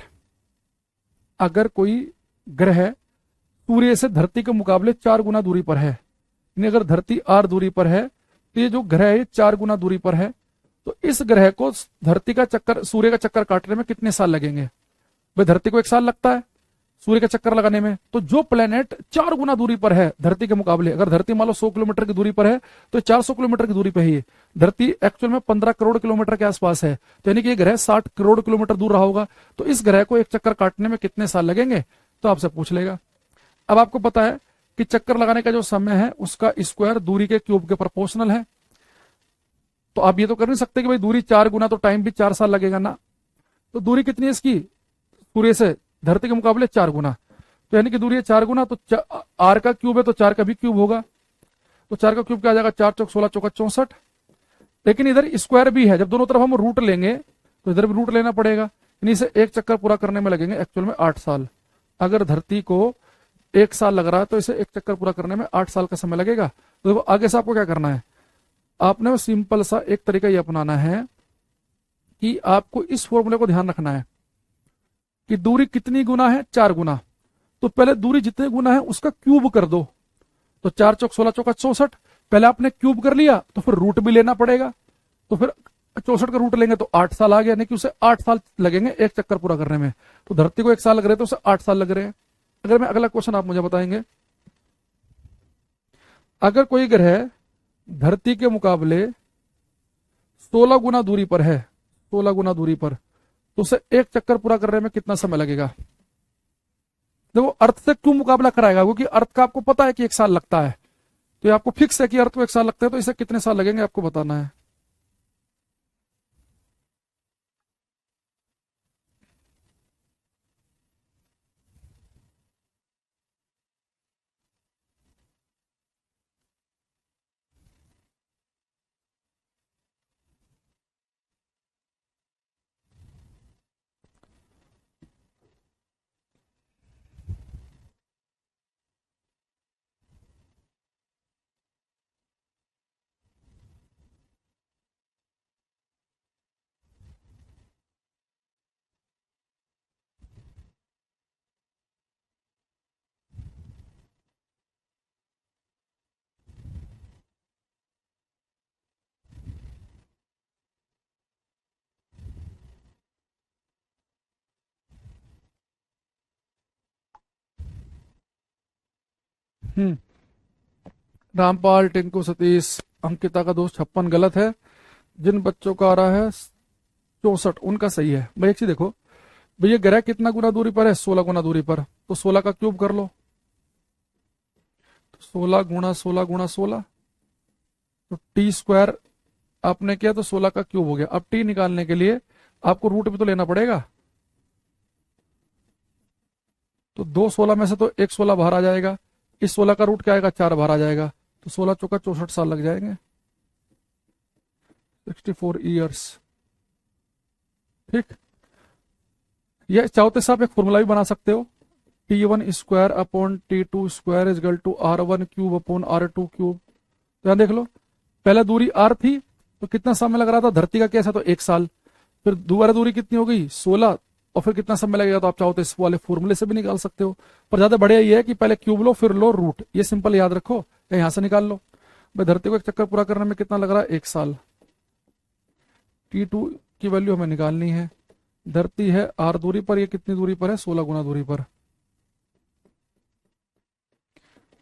अगर कोई ग्रह सूर्य से धरती के मुकाबले 4 गुना दूरी पर है, यानी अगर धरती आर दूरी पर है तो ये जो ग्रह है 4 गुना दूरी पर है, तो इस ग्रह को धरती का चक्कर, सूर्य का चक्कर काटने में कितने साल लगेंगे? भाई धरती को 1 साल लगता है सूर्य का चक्कर लगाने में, तो जो प्लेनेट 4 गुना दूरी पर है धरती के मुकाबले, अगर धरती मान लो 100 किलोमीटर की दूरी पर है तो 400 किलोमीटर की दूरी पर ही है। धरती एक्चुअल में 15 करोड़ किलोमीटर के आसपास है, तो यानी कि ये ग्रह 60 करोड़ किलोमीटर दूर रहा होगा, तो इस ग्रह को एक चक्कर काटने में कितने साल लगेंगे? तो आपसे पूछ लेगा। अब आपको पता है कि चक्कर लगाने का जो समय है उसका स्क्वायर दूरी के क्यूब के प्रोपोर्शनल है, तो आप ये तो कर नहीं सकते कि भाई दूरी 4 गुना तो टाइम भी 4 साल लगेगा ना। तो दूरी कितनी है इसकी सूर्य से धरती के मुकाबले? 4 गुना, तो यानी कि दूरी है 4 गुना, तो आर का क्यूब है तो 4 का भी क्यूब होगा, तो 4 का क्यूब क्या आ जाएगा? 4 चौक 16 चौका 64। लेकिन इधर स्क्वायर भी है, जब दोनों तरफ हम रूट लेंगे तो इधर भी रूट लेना पड़ेगा, यानी इसे एक चक्कर पूरा करने में लगेंगे एक्चुअल में 8 साल। अगर धरती को 1 साल लग रहा है तो इसे एक चक्कर पूरा करने में 8 साल का समय लगेगा। तो देखो आगे से आपको क्या करना है, आपने वो सिंपल सा एक तरीका ये अपनाना है कि आपको इस फॉर्मूले को ध्यान रखना है कि दूरी कितनी गुना है? 4 गुना, तो पहले दूरी जितने गुना है उसका क्यूब कर दो, तो 4 चौक 16 चौका 64, पहले आपने क्यूब कर लिया तो फिर रूट भी लेना पड़ेगा, तो फिर 64 का रूट लेंगे तो 8 साल आ गया, यानी कि उसे 8 साल लगेंगे एक चक्कर पूरा करने में। तो धरती को 1 साल लग रहे तो उसे 8 साल लग रहे हैं। अगर मैं अगला क्वेश्चन आप मुझे बताएंगे, अगर कोई ग्रह धरती के मुकाबले 16 गुना दूरी पर है, 16 गुना दूरी पर, तो उसे एक चक्कर पूरा करने में कितना समय लगेगा? देखो अर्थ से क्यों मुकाबला कराएगा, क्योंकि अर्थ का आपको पता है कि 1 साल लगता है, तो ये आपको फिक्स है कि अर्थ को 1 साल लगता है, तो इसे कितने साल लगेंगे आपको बताना है। हम्म रामपाल, टिंकू, सतीश, अंकिता का दोस्त 56 गलत है। जिन बच्चों का आ रहा है 64 उनका सही है। भाई एक चीज देखो, भैया ग्रह कितना गुना दूरी पर है? 16 गुना दूरी पर, तो 16 का क्यूब कर लो, तो 16 गुणा 16 गुणा 16, तो टी स्क्वायर आपने किया तो 16 का क्यूब हो गया। अब टी निकालने के लिए आपको रूट भी तो लेना पड़ेगा, तो 2 16 में से तो एक 16 बाहर आ जाएगा, इस 16 का रूट क्या आएगा? 4 बाहर आ जाएगा, तो 16 चौका 64 साल लग जाएंगे, 64 ईयर्स। ठीक, ये चाहो तो आप एक फॉर्मूला भी बना सकते हो, T1 square upon T2 square is equal to R1 cube upon R2 cube. तो यहां देख लो, पहले दूरी R थी तो कितना समय लग रहा था? धरती का कैसा? तो 1 साल। फिर दोबारा दूरी कितनी हो गई? 16, और फिर कितना समय लगेगा, तो आप चाहो तो इस वाले फॉर्मूले से भी निकाल सकते हो। पर ज्यादा बढ़िया ये है कि पहले क्यूब लो फिर लो रूट, ये सिंपल याद रखो या यहां से निकाल लो। भाई धरती को एक चक्कर पूरा करने में कितना लग रहा है, 1 साल। T2 की वैल्यू हमें निकालनी है। धरती है r दूरी पर, ये कितनी दूरी पर है, 16 गुना दूरी पर।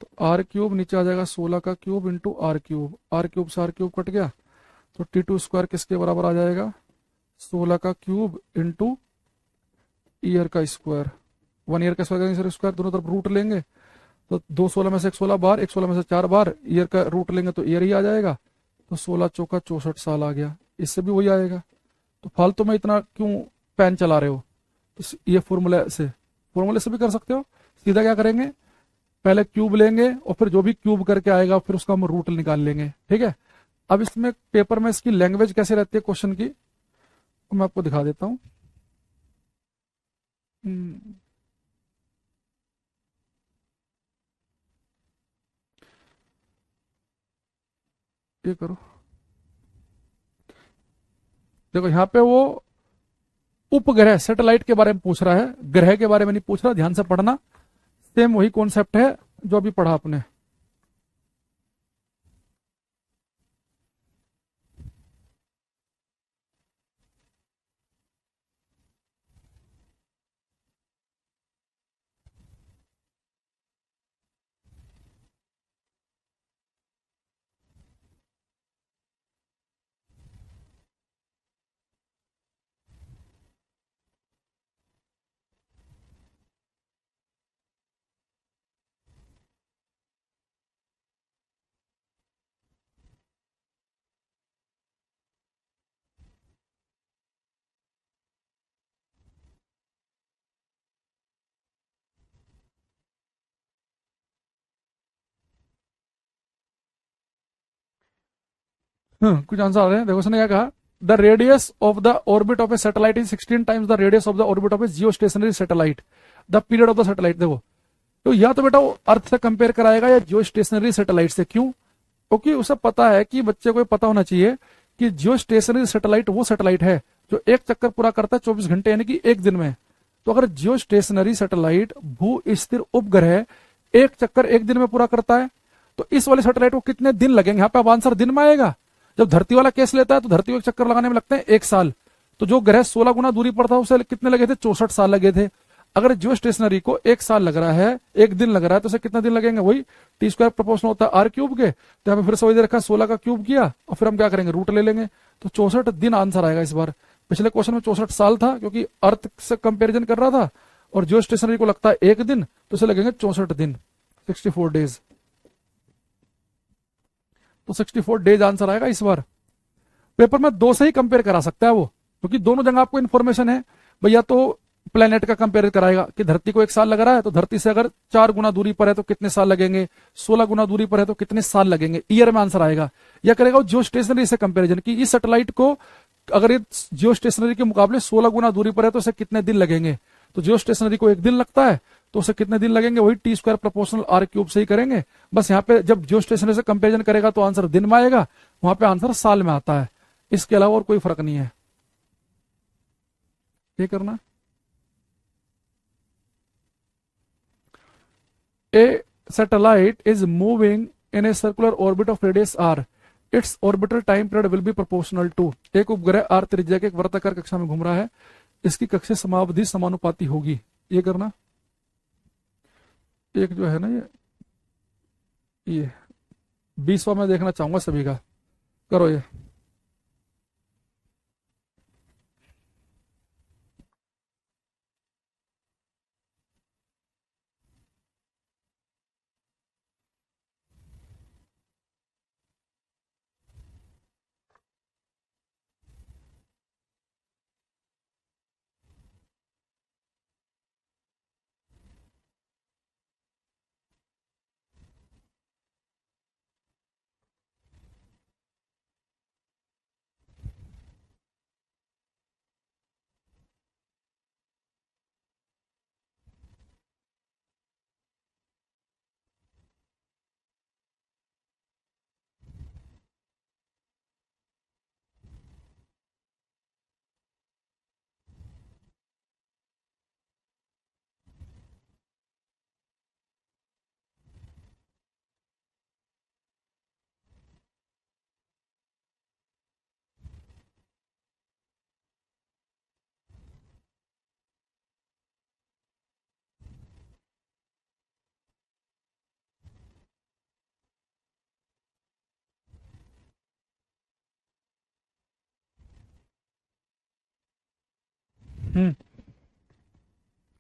तो आर क्यूब नीचे आ जाएगा 16 का cube into R cube, R cube से आर क्यूब कट गया, तो T2 स्क्वायर किसके बराबर आ जाएगा, 16 का क्यूब इंटू ईयर का स्क्वायर। 1 ईयर का स्क्वायर करेंगे, स्क्वायर दोनों तरफ रूट लेंगे, तो 2 16 में से 16 बार, 16 में से 4 बार ईयर का रूट लेंगे तो ईयर ही आ जाएगा। तो 16 चौका 64 साल आ गया, इससे भी वही आएगा। तो फालतू में इतना क्यों पेन चला रहे हो, तो ये फॉर्मूले से भी कर सकते हो। सीधा क्या करेंगे, पहले क्यूब लेंगे और फिर जो भी क्यूब करके आएगा फिर उसका हम रूट निकाल लेंगे, ठीक है। अब इसमें पेपर में इसकी लैंग्वेज कैसे रहती है क्वेश्चन की, तो मैं आपको दिखा देता हूं। हम्म, ये करो, देखो यहाँ पे वो उपग्रह सैटेलाइट के बारे में पूछ रहा है, ग्रह के बारे में नहीं पूछ रहा, ध्यान से पढ़ना। सेम वही कॉन्सेप्ट है जो अभी पढ़ा आपने। कुछ आंसर आ रहे हैं, देखो उसने क्या कहा, the radius of the orbit of A satellite is 16 times the radius of the orbit of A Jio stationery satellite. The period of the satellite, देखो तो या तो बेटा वो अर्थ से कंपेयर कराएगा या जियो स्टेशनरी सैटेलाइट से। क्यों, क्योंकि उसे पता है कि बच्चे को पता होना चाहिए कि जियो स्टेशनरी सैटेलाइट वो सैटेलाइट है जो एक चक्कर पूरा करता है 24 घंटे यानी कि एक दिन में। तो अगर जियो स्टेशनरी सैटेलाइट भू स्थिर उपग्रह एक चक्कर एक दिन में पूरा करता है, तो इस वाले सैटेलाइट को कितने दिन लगेंगे, यहाँ पे अब आंसर दिन में आएगा। जब धरती वाला केस लेता है तो धरती को एक चक्कर लगाने में लगते हैं 1 साल, तो जो ग्रह 16 गुना दूरी पर था उसे कितने लगे थे, 64 साल लगे थे। अगर जियो स्टेशनरी को 1 साल लग रहा है, एक दिन लग रहा है, तो उसे कितना दिन लगेंगे, वही टी स्क्वायर प्रोपोर्शनल होता है आर क्यूब के। तो हमें फिर से वही दे रखा है, 16 का क्यूब किया और फिर हम क्या करेंगे, रूट ले लेंगे। तो 64 दिन आंसर आएगा इस बार। पिछले क्वेश्चन में 64 साल था क्योंकि अर्थ से कंपेरिजन कर रहा था, और जियो स्टेशनरी को लगता है एक दिन, तो उसे लगेंगे 64 दिन, 64 डेज। तो 64 डेज आंसर आएगा इस बार। पेपर में दो से ही कंपेयर करा सकता है वो, क्योंकि दोनों जगह आपको इन्फॉर्मेशन है। भैया तो प्लेनेट का कंपेयर कराएगा कि धरती को 1 साल लग रहा है, तो धरती से अगर 4 गुना दूरी पर है तो कितने साल लगेंगे, 16 गुना दूरी पर है तो कितने साल लगेंगे, ईयर में आंसर आएगा। या करेगा वो जियो स्टेशनरी से कंपेरिजन कि इस सैटेलाइट को अगर ये जियो स्टेशनरी के मुकाबले 16 गुना दूरी पर है तो उसे कितने दिन लगेंगे। तो जियो स्टेशनरी को एक दिन लगता है, तो उसे कितने दिन लगेंगे, वही T square proportional R cube से ही करेंगे। बस यहाँ पे जब जियो स्टेशनरी से कंपेरिजन करेगा तो आंसर दिन में आएगा, वहां पे आंसर साल में आता है। इसके अलावा और कोई फर्क नहीं है। ये करना, ए satellite is moving in a circular orbit of radius r, its orbital time period will be proportional to। एक उपग्रह r त्रिज्या के एक वर्ताकार कक्षा में घूम रहा है, इसकी कक्षा समावधि समानुपाती होगी। ये करना, एक जो है ना ये 20वां मैं देखना चाहूंगा सभी का, करो ये।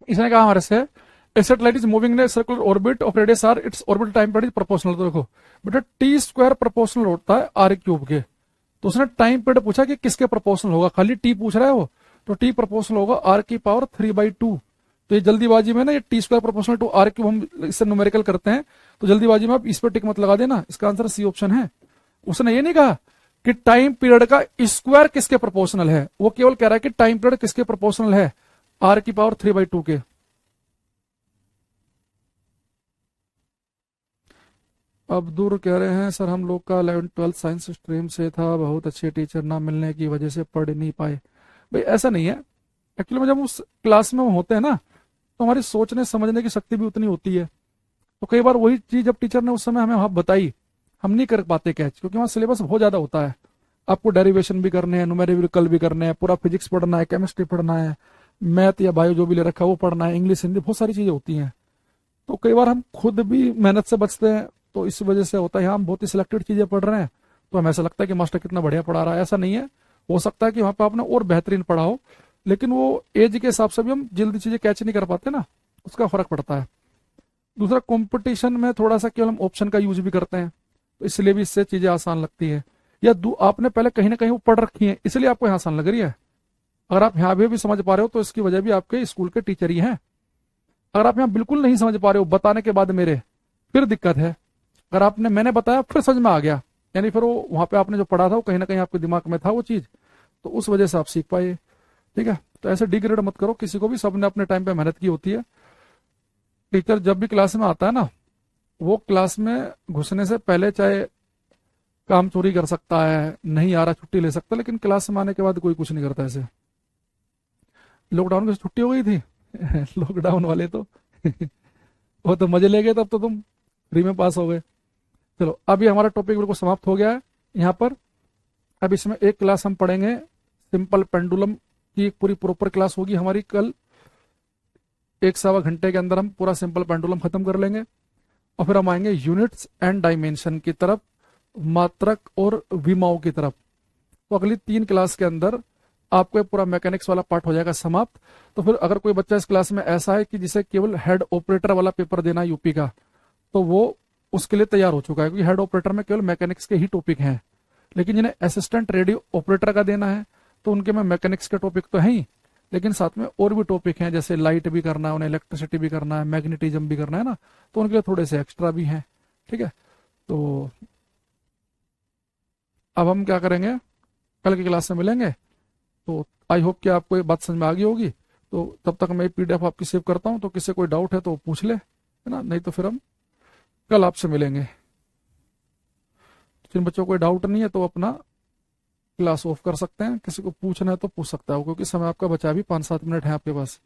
इसने कहा हमारे से a satellite is moving in circular orbit of radius R, its orbital time period is proportional. तो देखो बेटा टी स्क्वायर प्रोपोर्शनल होता है आर क्यूब के, तो उसने टाइम पीरियड पूछा कि किसके प्रोपोर्शनल होगा, खाली टी पूछ रहा है वो, तो टी प्रोपोर्शनल होगा आर की पावर 3/2। तो ये जल्दीबाजी में ना, ये T square proportional to R cube हम इससे न्यूमेरिकल करते हैं, तो जल्दीबाजी में आप इस पर टिक मत लगा देना, इसका आंसर सी ऑप्शन है। उसने ये नहीं कहा कि टाइम पीरियड का स्क्वायर किसके प्रोपोर्शनल है, वो केवल कह रहा है कि टाइम पीरियड किसके प्रोपोर्शनल है, आर की पावर 3/2 के। अब्दुल कह रहे हैं सर हम लोग का 11th-12th साइंस स्ट्रीम से था, बहुत अच्छे टीचर ना मिलने की वजह से पढ़ नहीं पाए। भाई ऐसा नहीं है, एक्चुअली में जब उस क्लास में हम होते हैं ना, तो हमारी सोचने समझने की शक्ति भी उतनी होती है। तो कई बार वही चीज जब टीचर ने उस समय हमें वहां बताई, हम नहीं कर पाते कैच, क्योंकि वहाँ सिलेबस बहुत ज्यादा होता है, आपको डेरिवेशन भी करने हैं, न्यूमेरिकल भी करने हैं, पूरा फिजिक्स पढ़ना है, केमिस्ट्री पढ़ना है, मैथ या बायो जो भी ले रखा है वो पढ़ना है, इंग्लिश हिंदी बहुत सारी चीजें होती हैं। तो कई बार हम खुद भी मेहनत से बचते हैं, तो इस वजह से होता है हम बहुत ही सिलेक्टेड चीजें पढ़ रहे हैं, तो हमें ऐसा लगता है कि मास्टर कितना बढ़िया पढ़ा रहा है। ऐसा नहीं है, हो सकता है कि वहां पर आपने और बेहतरीन पढ़ा हो, लेकिन वो एज के हिसाब से भी हम जल्दी चीजें कैच नहीं कर पाते ना, उसका फर्क पड़ता है। दूसरा, कंपटीशन में थोड़ा सा केवल हम ऑप्शन का यूज भी करते हैं, तो इसलिए भी इससे चीजें आसान लगती है। या आपने पहले कहीं ना कहीं वो पढ़ रखी है, इसलिए आपको यहाँ आसान लग रही है। अगर आप यहाँ भी समझ पा रहे हो तो इसकी वजह भी आपके स्कूल के टीचर ही हैं। अगर आप यहाँ बिल्कुल नहीं समझ पा रहे हो बताने के बाद मेरे, फिर दिक्कत है। अगर मैंने बताया फिर समझ में आ गया, यानी फिर वो वहां पे आपने जो पढ़ा था वो कहीं ना कहीं आपके दिमाग में था वो चीज, तो उस वजह से आप सीख पाए। ठीक है, तो ऐसे डिग्रेड मत करो किसी को भी, सबने अपने टाइम पे मेहनत की होती है। टीचर जब भी क्लास में आता है ना, वो क्लास में घुसने से पहले चाहे काम चोरी कर सकता है, नहीं आ रहा छुट्टी ले सकता, लेकिन क्लास में आने के बाद कोई कुछ नहीं करता ऐसे। लॉकडाउन की छुट्टी हो गई थी लॉकडाउन वाले तो वो तो मजे ले गए, तब तो तुम फ्री में पास हो गए। चलो अभी हमारा टॉपिक बिल्कुल समाप्त हो गया है यहाँ पर। अब इसमें एक क्लास हम पढ़ेंगे, सिंपल पेंडुलम की एक पूरी प्रॉपर क्लास होगी हमारी कल। 1-1.25 घंटे के अंदर हम पूरा सिंपल पेंडुलम खत्म कर लेंगे, और फिर हम आएंगे यूनिट्स एंड डायमेंशन की तरफ, मात्रक और विमाओं की तरफ। तो अगली 3 क्लास के अंदर आपको ये पूरा मैकेनिक्स वाला पार्ट हो जाएगा समाप्त। तो फिर अगर कोई बच्चा इस क्लास में ऐसा है कि जिसे केवल हेड ऑपरेटर वाला पेपर देना है यूपी का, तो वो उसके लिए तैयार हो चुका है, क्योंकि हेड ऑपरेटर में केवल मैकेनिक्स के ही टॉपिक हैं। लेकिन जिन्हें असिस्टेंट रेडियो ऑपरेटर का देना है, तो उनके में मैकेनिक्स के टॉपिक तो है ही, लेकिन साथ में और भी टॉपिक हैं, जैसे लाइट भी करना है उन्हें, इलेक्ट्रिसिटी भी करना है, मैग्नेटिज्म भी करना है ना, तो उनके लिए थोड़े से एक्स्ट्रा भी हैं। ठीक है, तो अब हम क्या करेंगे, कल की क्लास में मिलेंगे। तो आई होप कि आपको ये बात समझ में आ गई होगी। तो तब तक मैं पीडीएफ आपकी सेव करता हूँ, तो किसी कोई डाउट है तो पूछ ले, है ना, नहीं तो फिर हम कल आपसे मिलेंगे। जिन बच्चों को कोई डाउट नहीं है तो अपना क्लास ऑफ कर सकते हैं, किसी को पूछना है तो पूछ सकता है, क्योंकि समय आपका बचा भी 5-7 मिनट है आपके पास।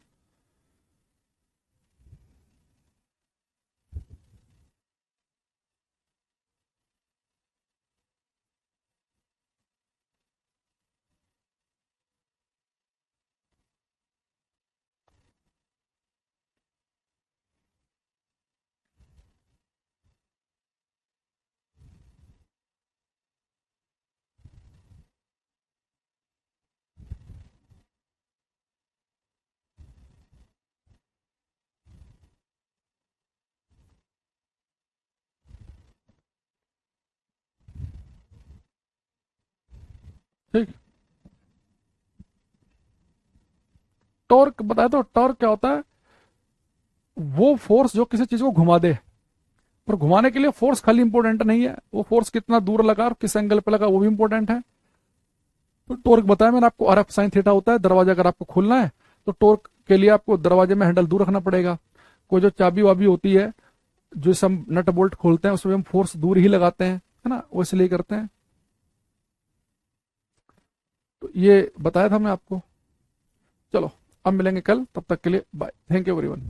ठीक, टॉर्क बताया तो, टॉर्क क्या होता है, वो फोर्स जो किसी चीज को घुमा दे। पर घुमाने के लिए फोर्स खाली इंपॉर्टेंट नहीं है, वो फोर्स कितना दूर लगा और किस एंगल पे लगा वो भी इंपॉर्टेंट है। तो टॉर्क बताया मैंने आपको, आर एफ साइन थीटा होता है। दरवाजा अगर आपको खोलना है तो टॉर्क के लिए आपको दरवाजे में हैंडल दूर रखना पड़ेगा। कोई जो चाबी वाबी होती है, जो हम नट बोल्ट खोलते हैं, उसमें हम फोर्स दूर ही लगाते हैं, है ना, वो इसलिए करते हैं। तो ये बताया था मैं आपको। चलो अब मिलेंगे कल, तब तक के लिए बाय, थैंक यू एवरीवन।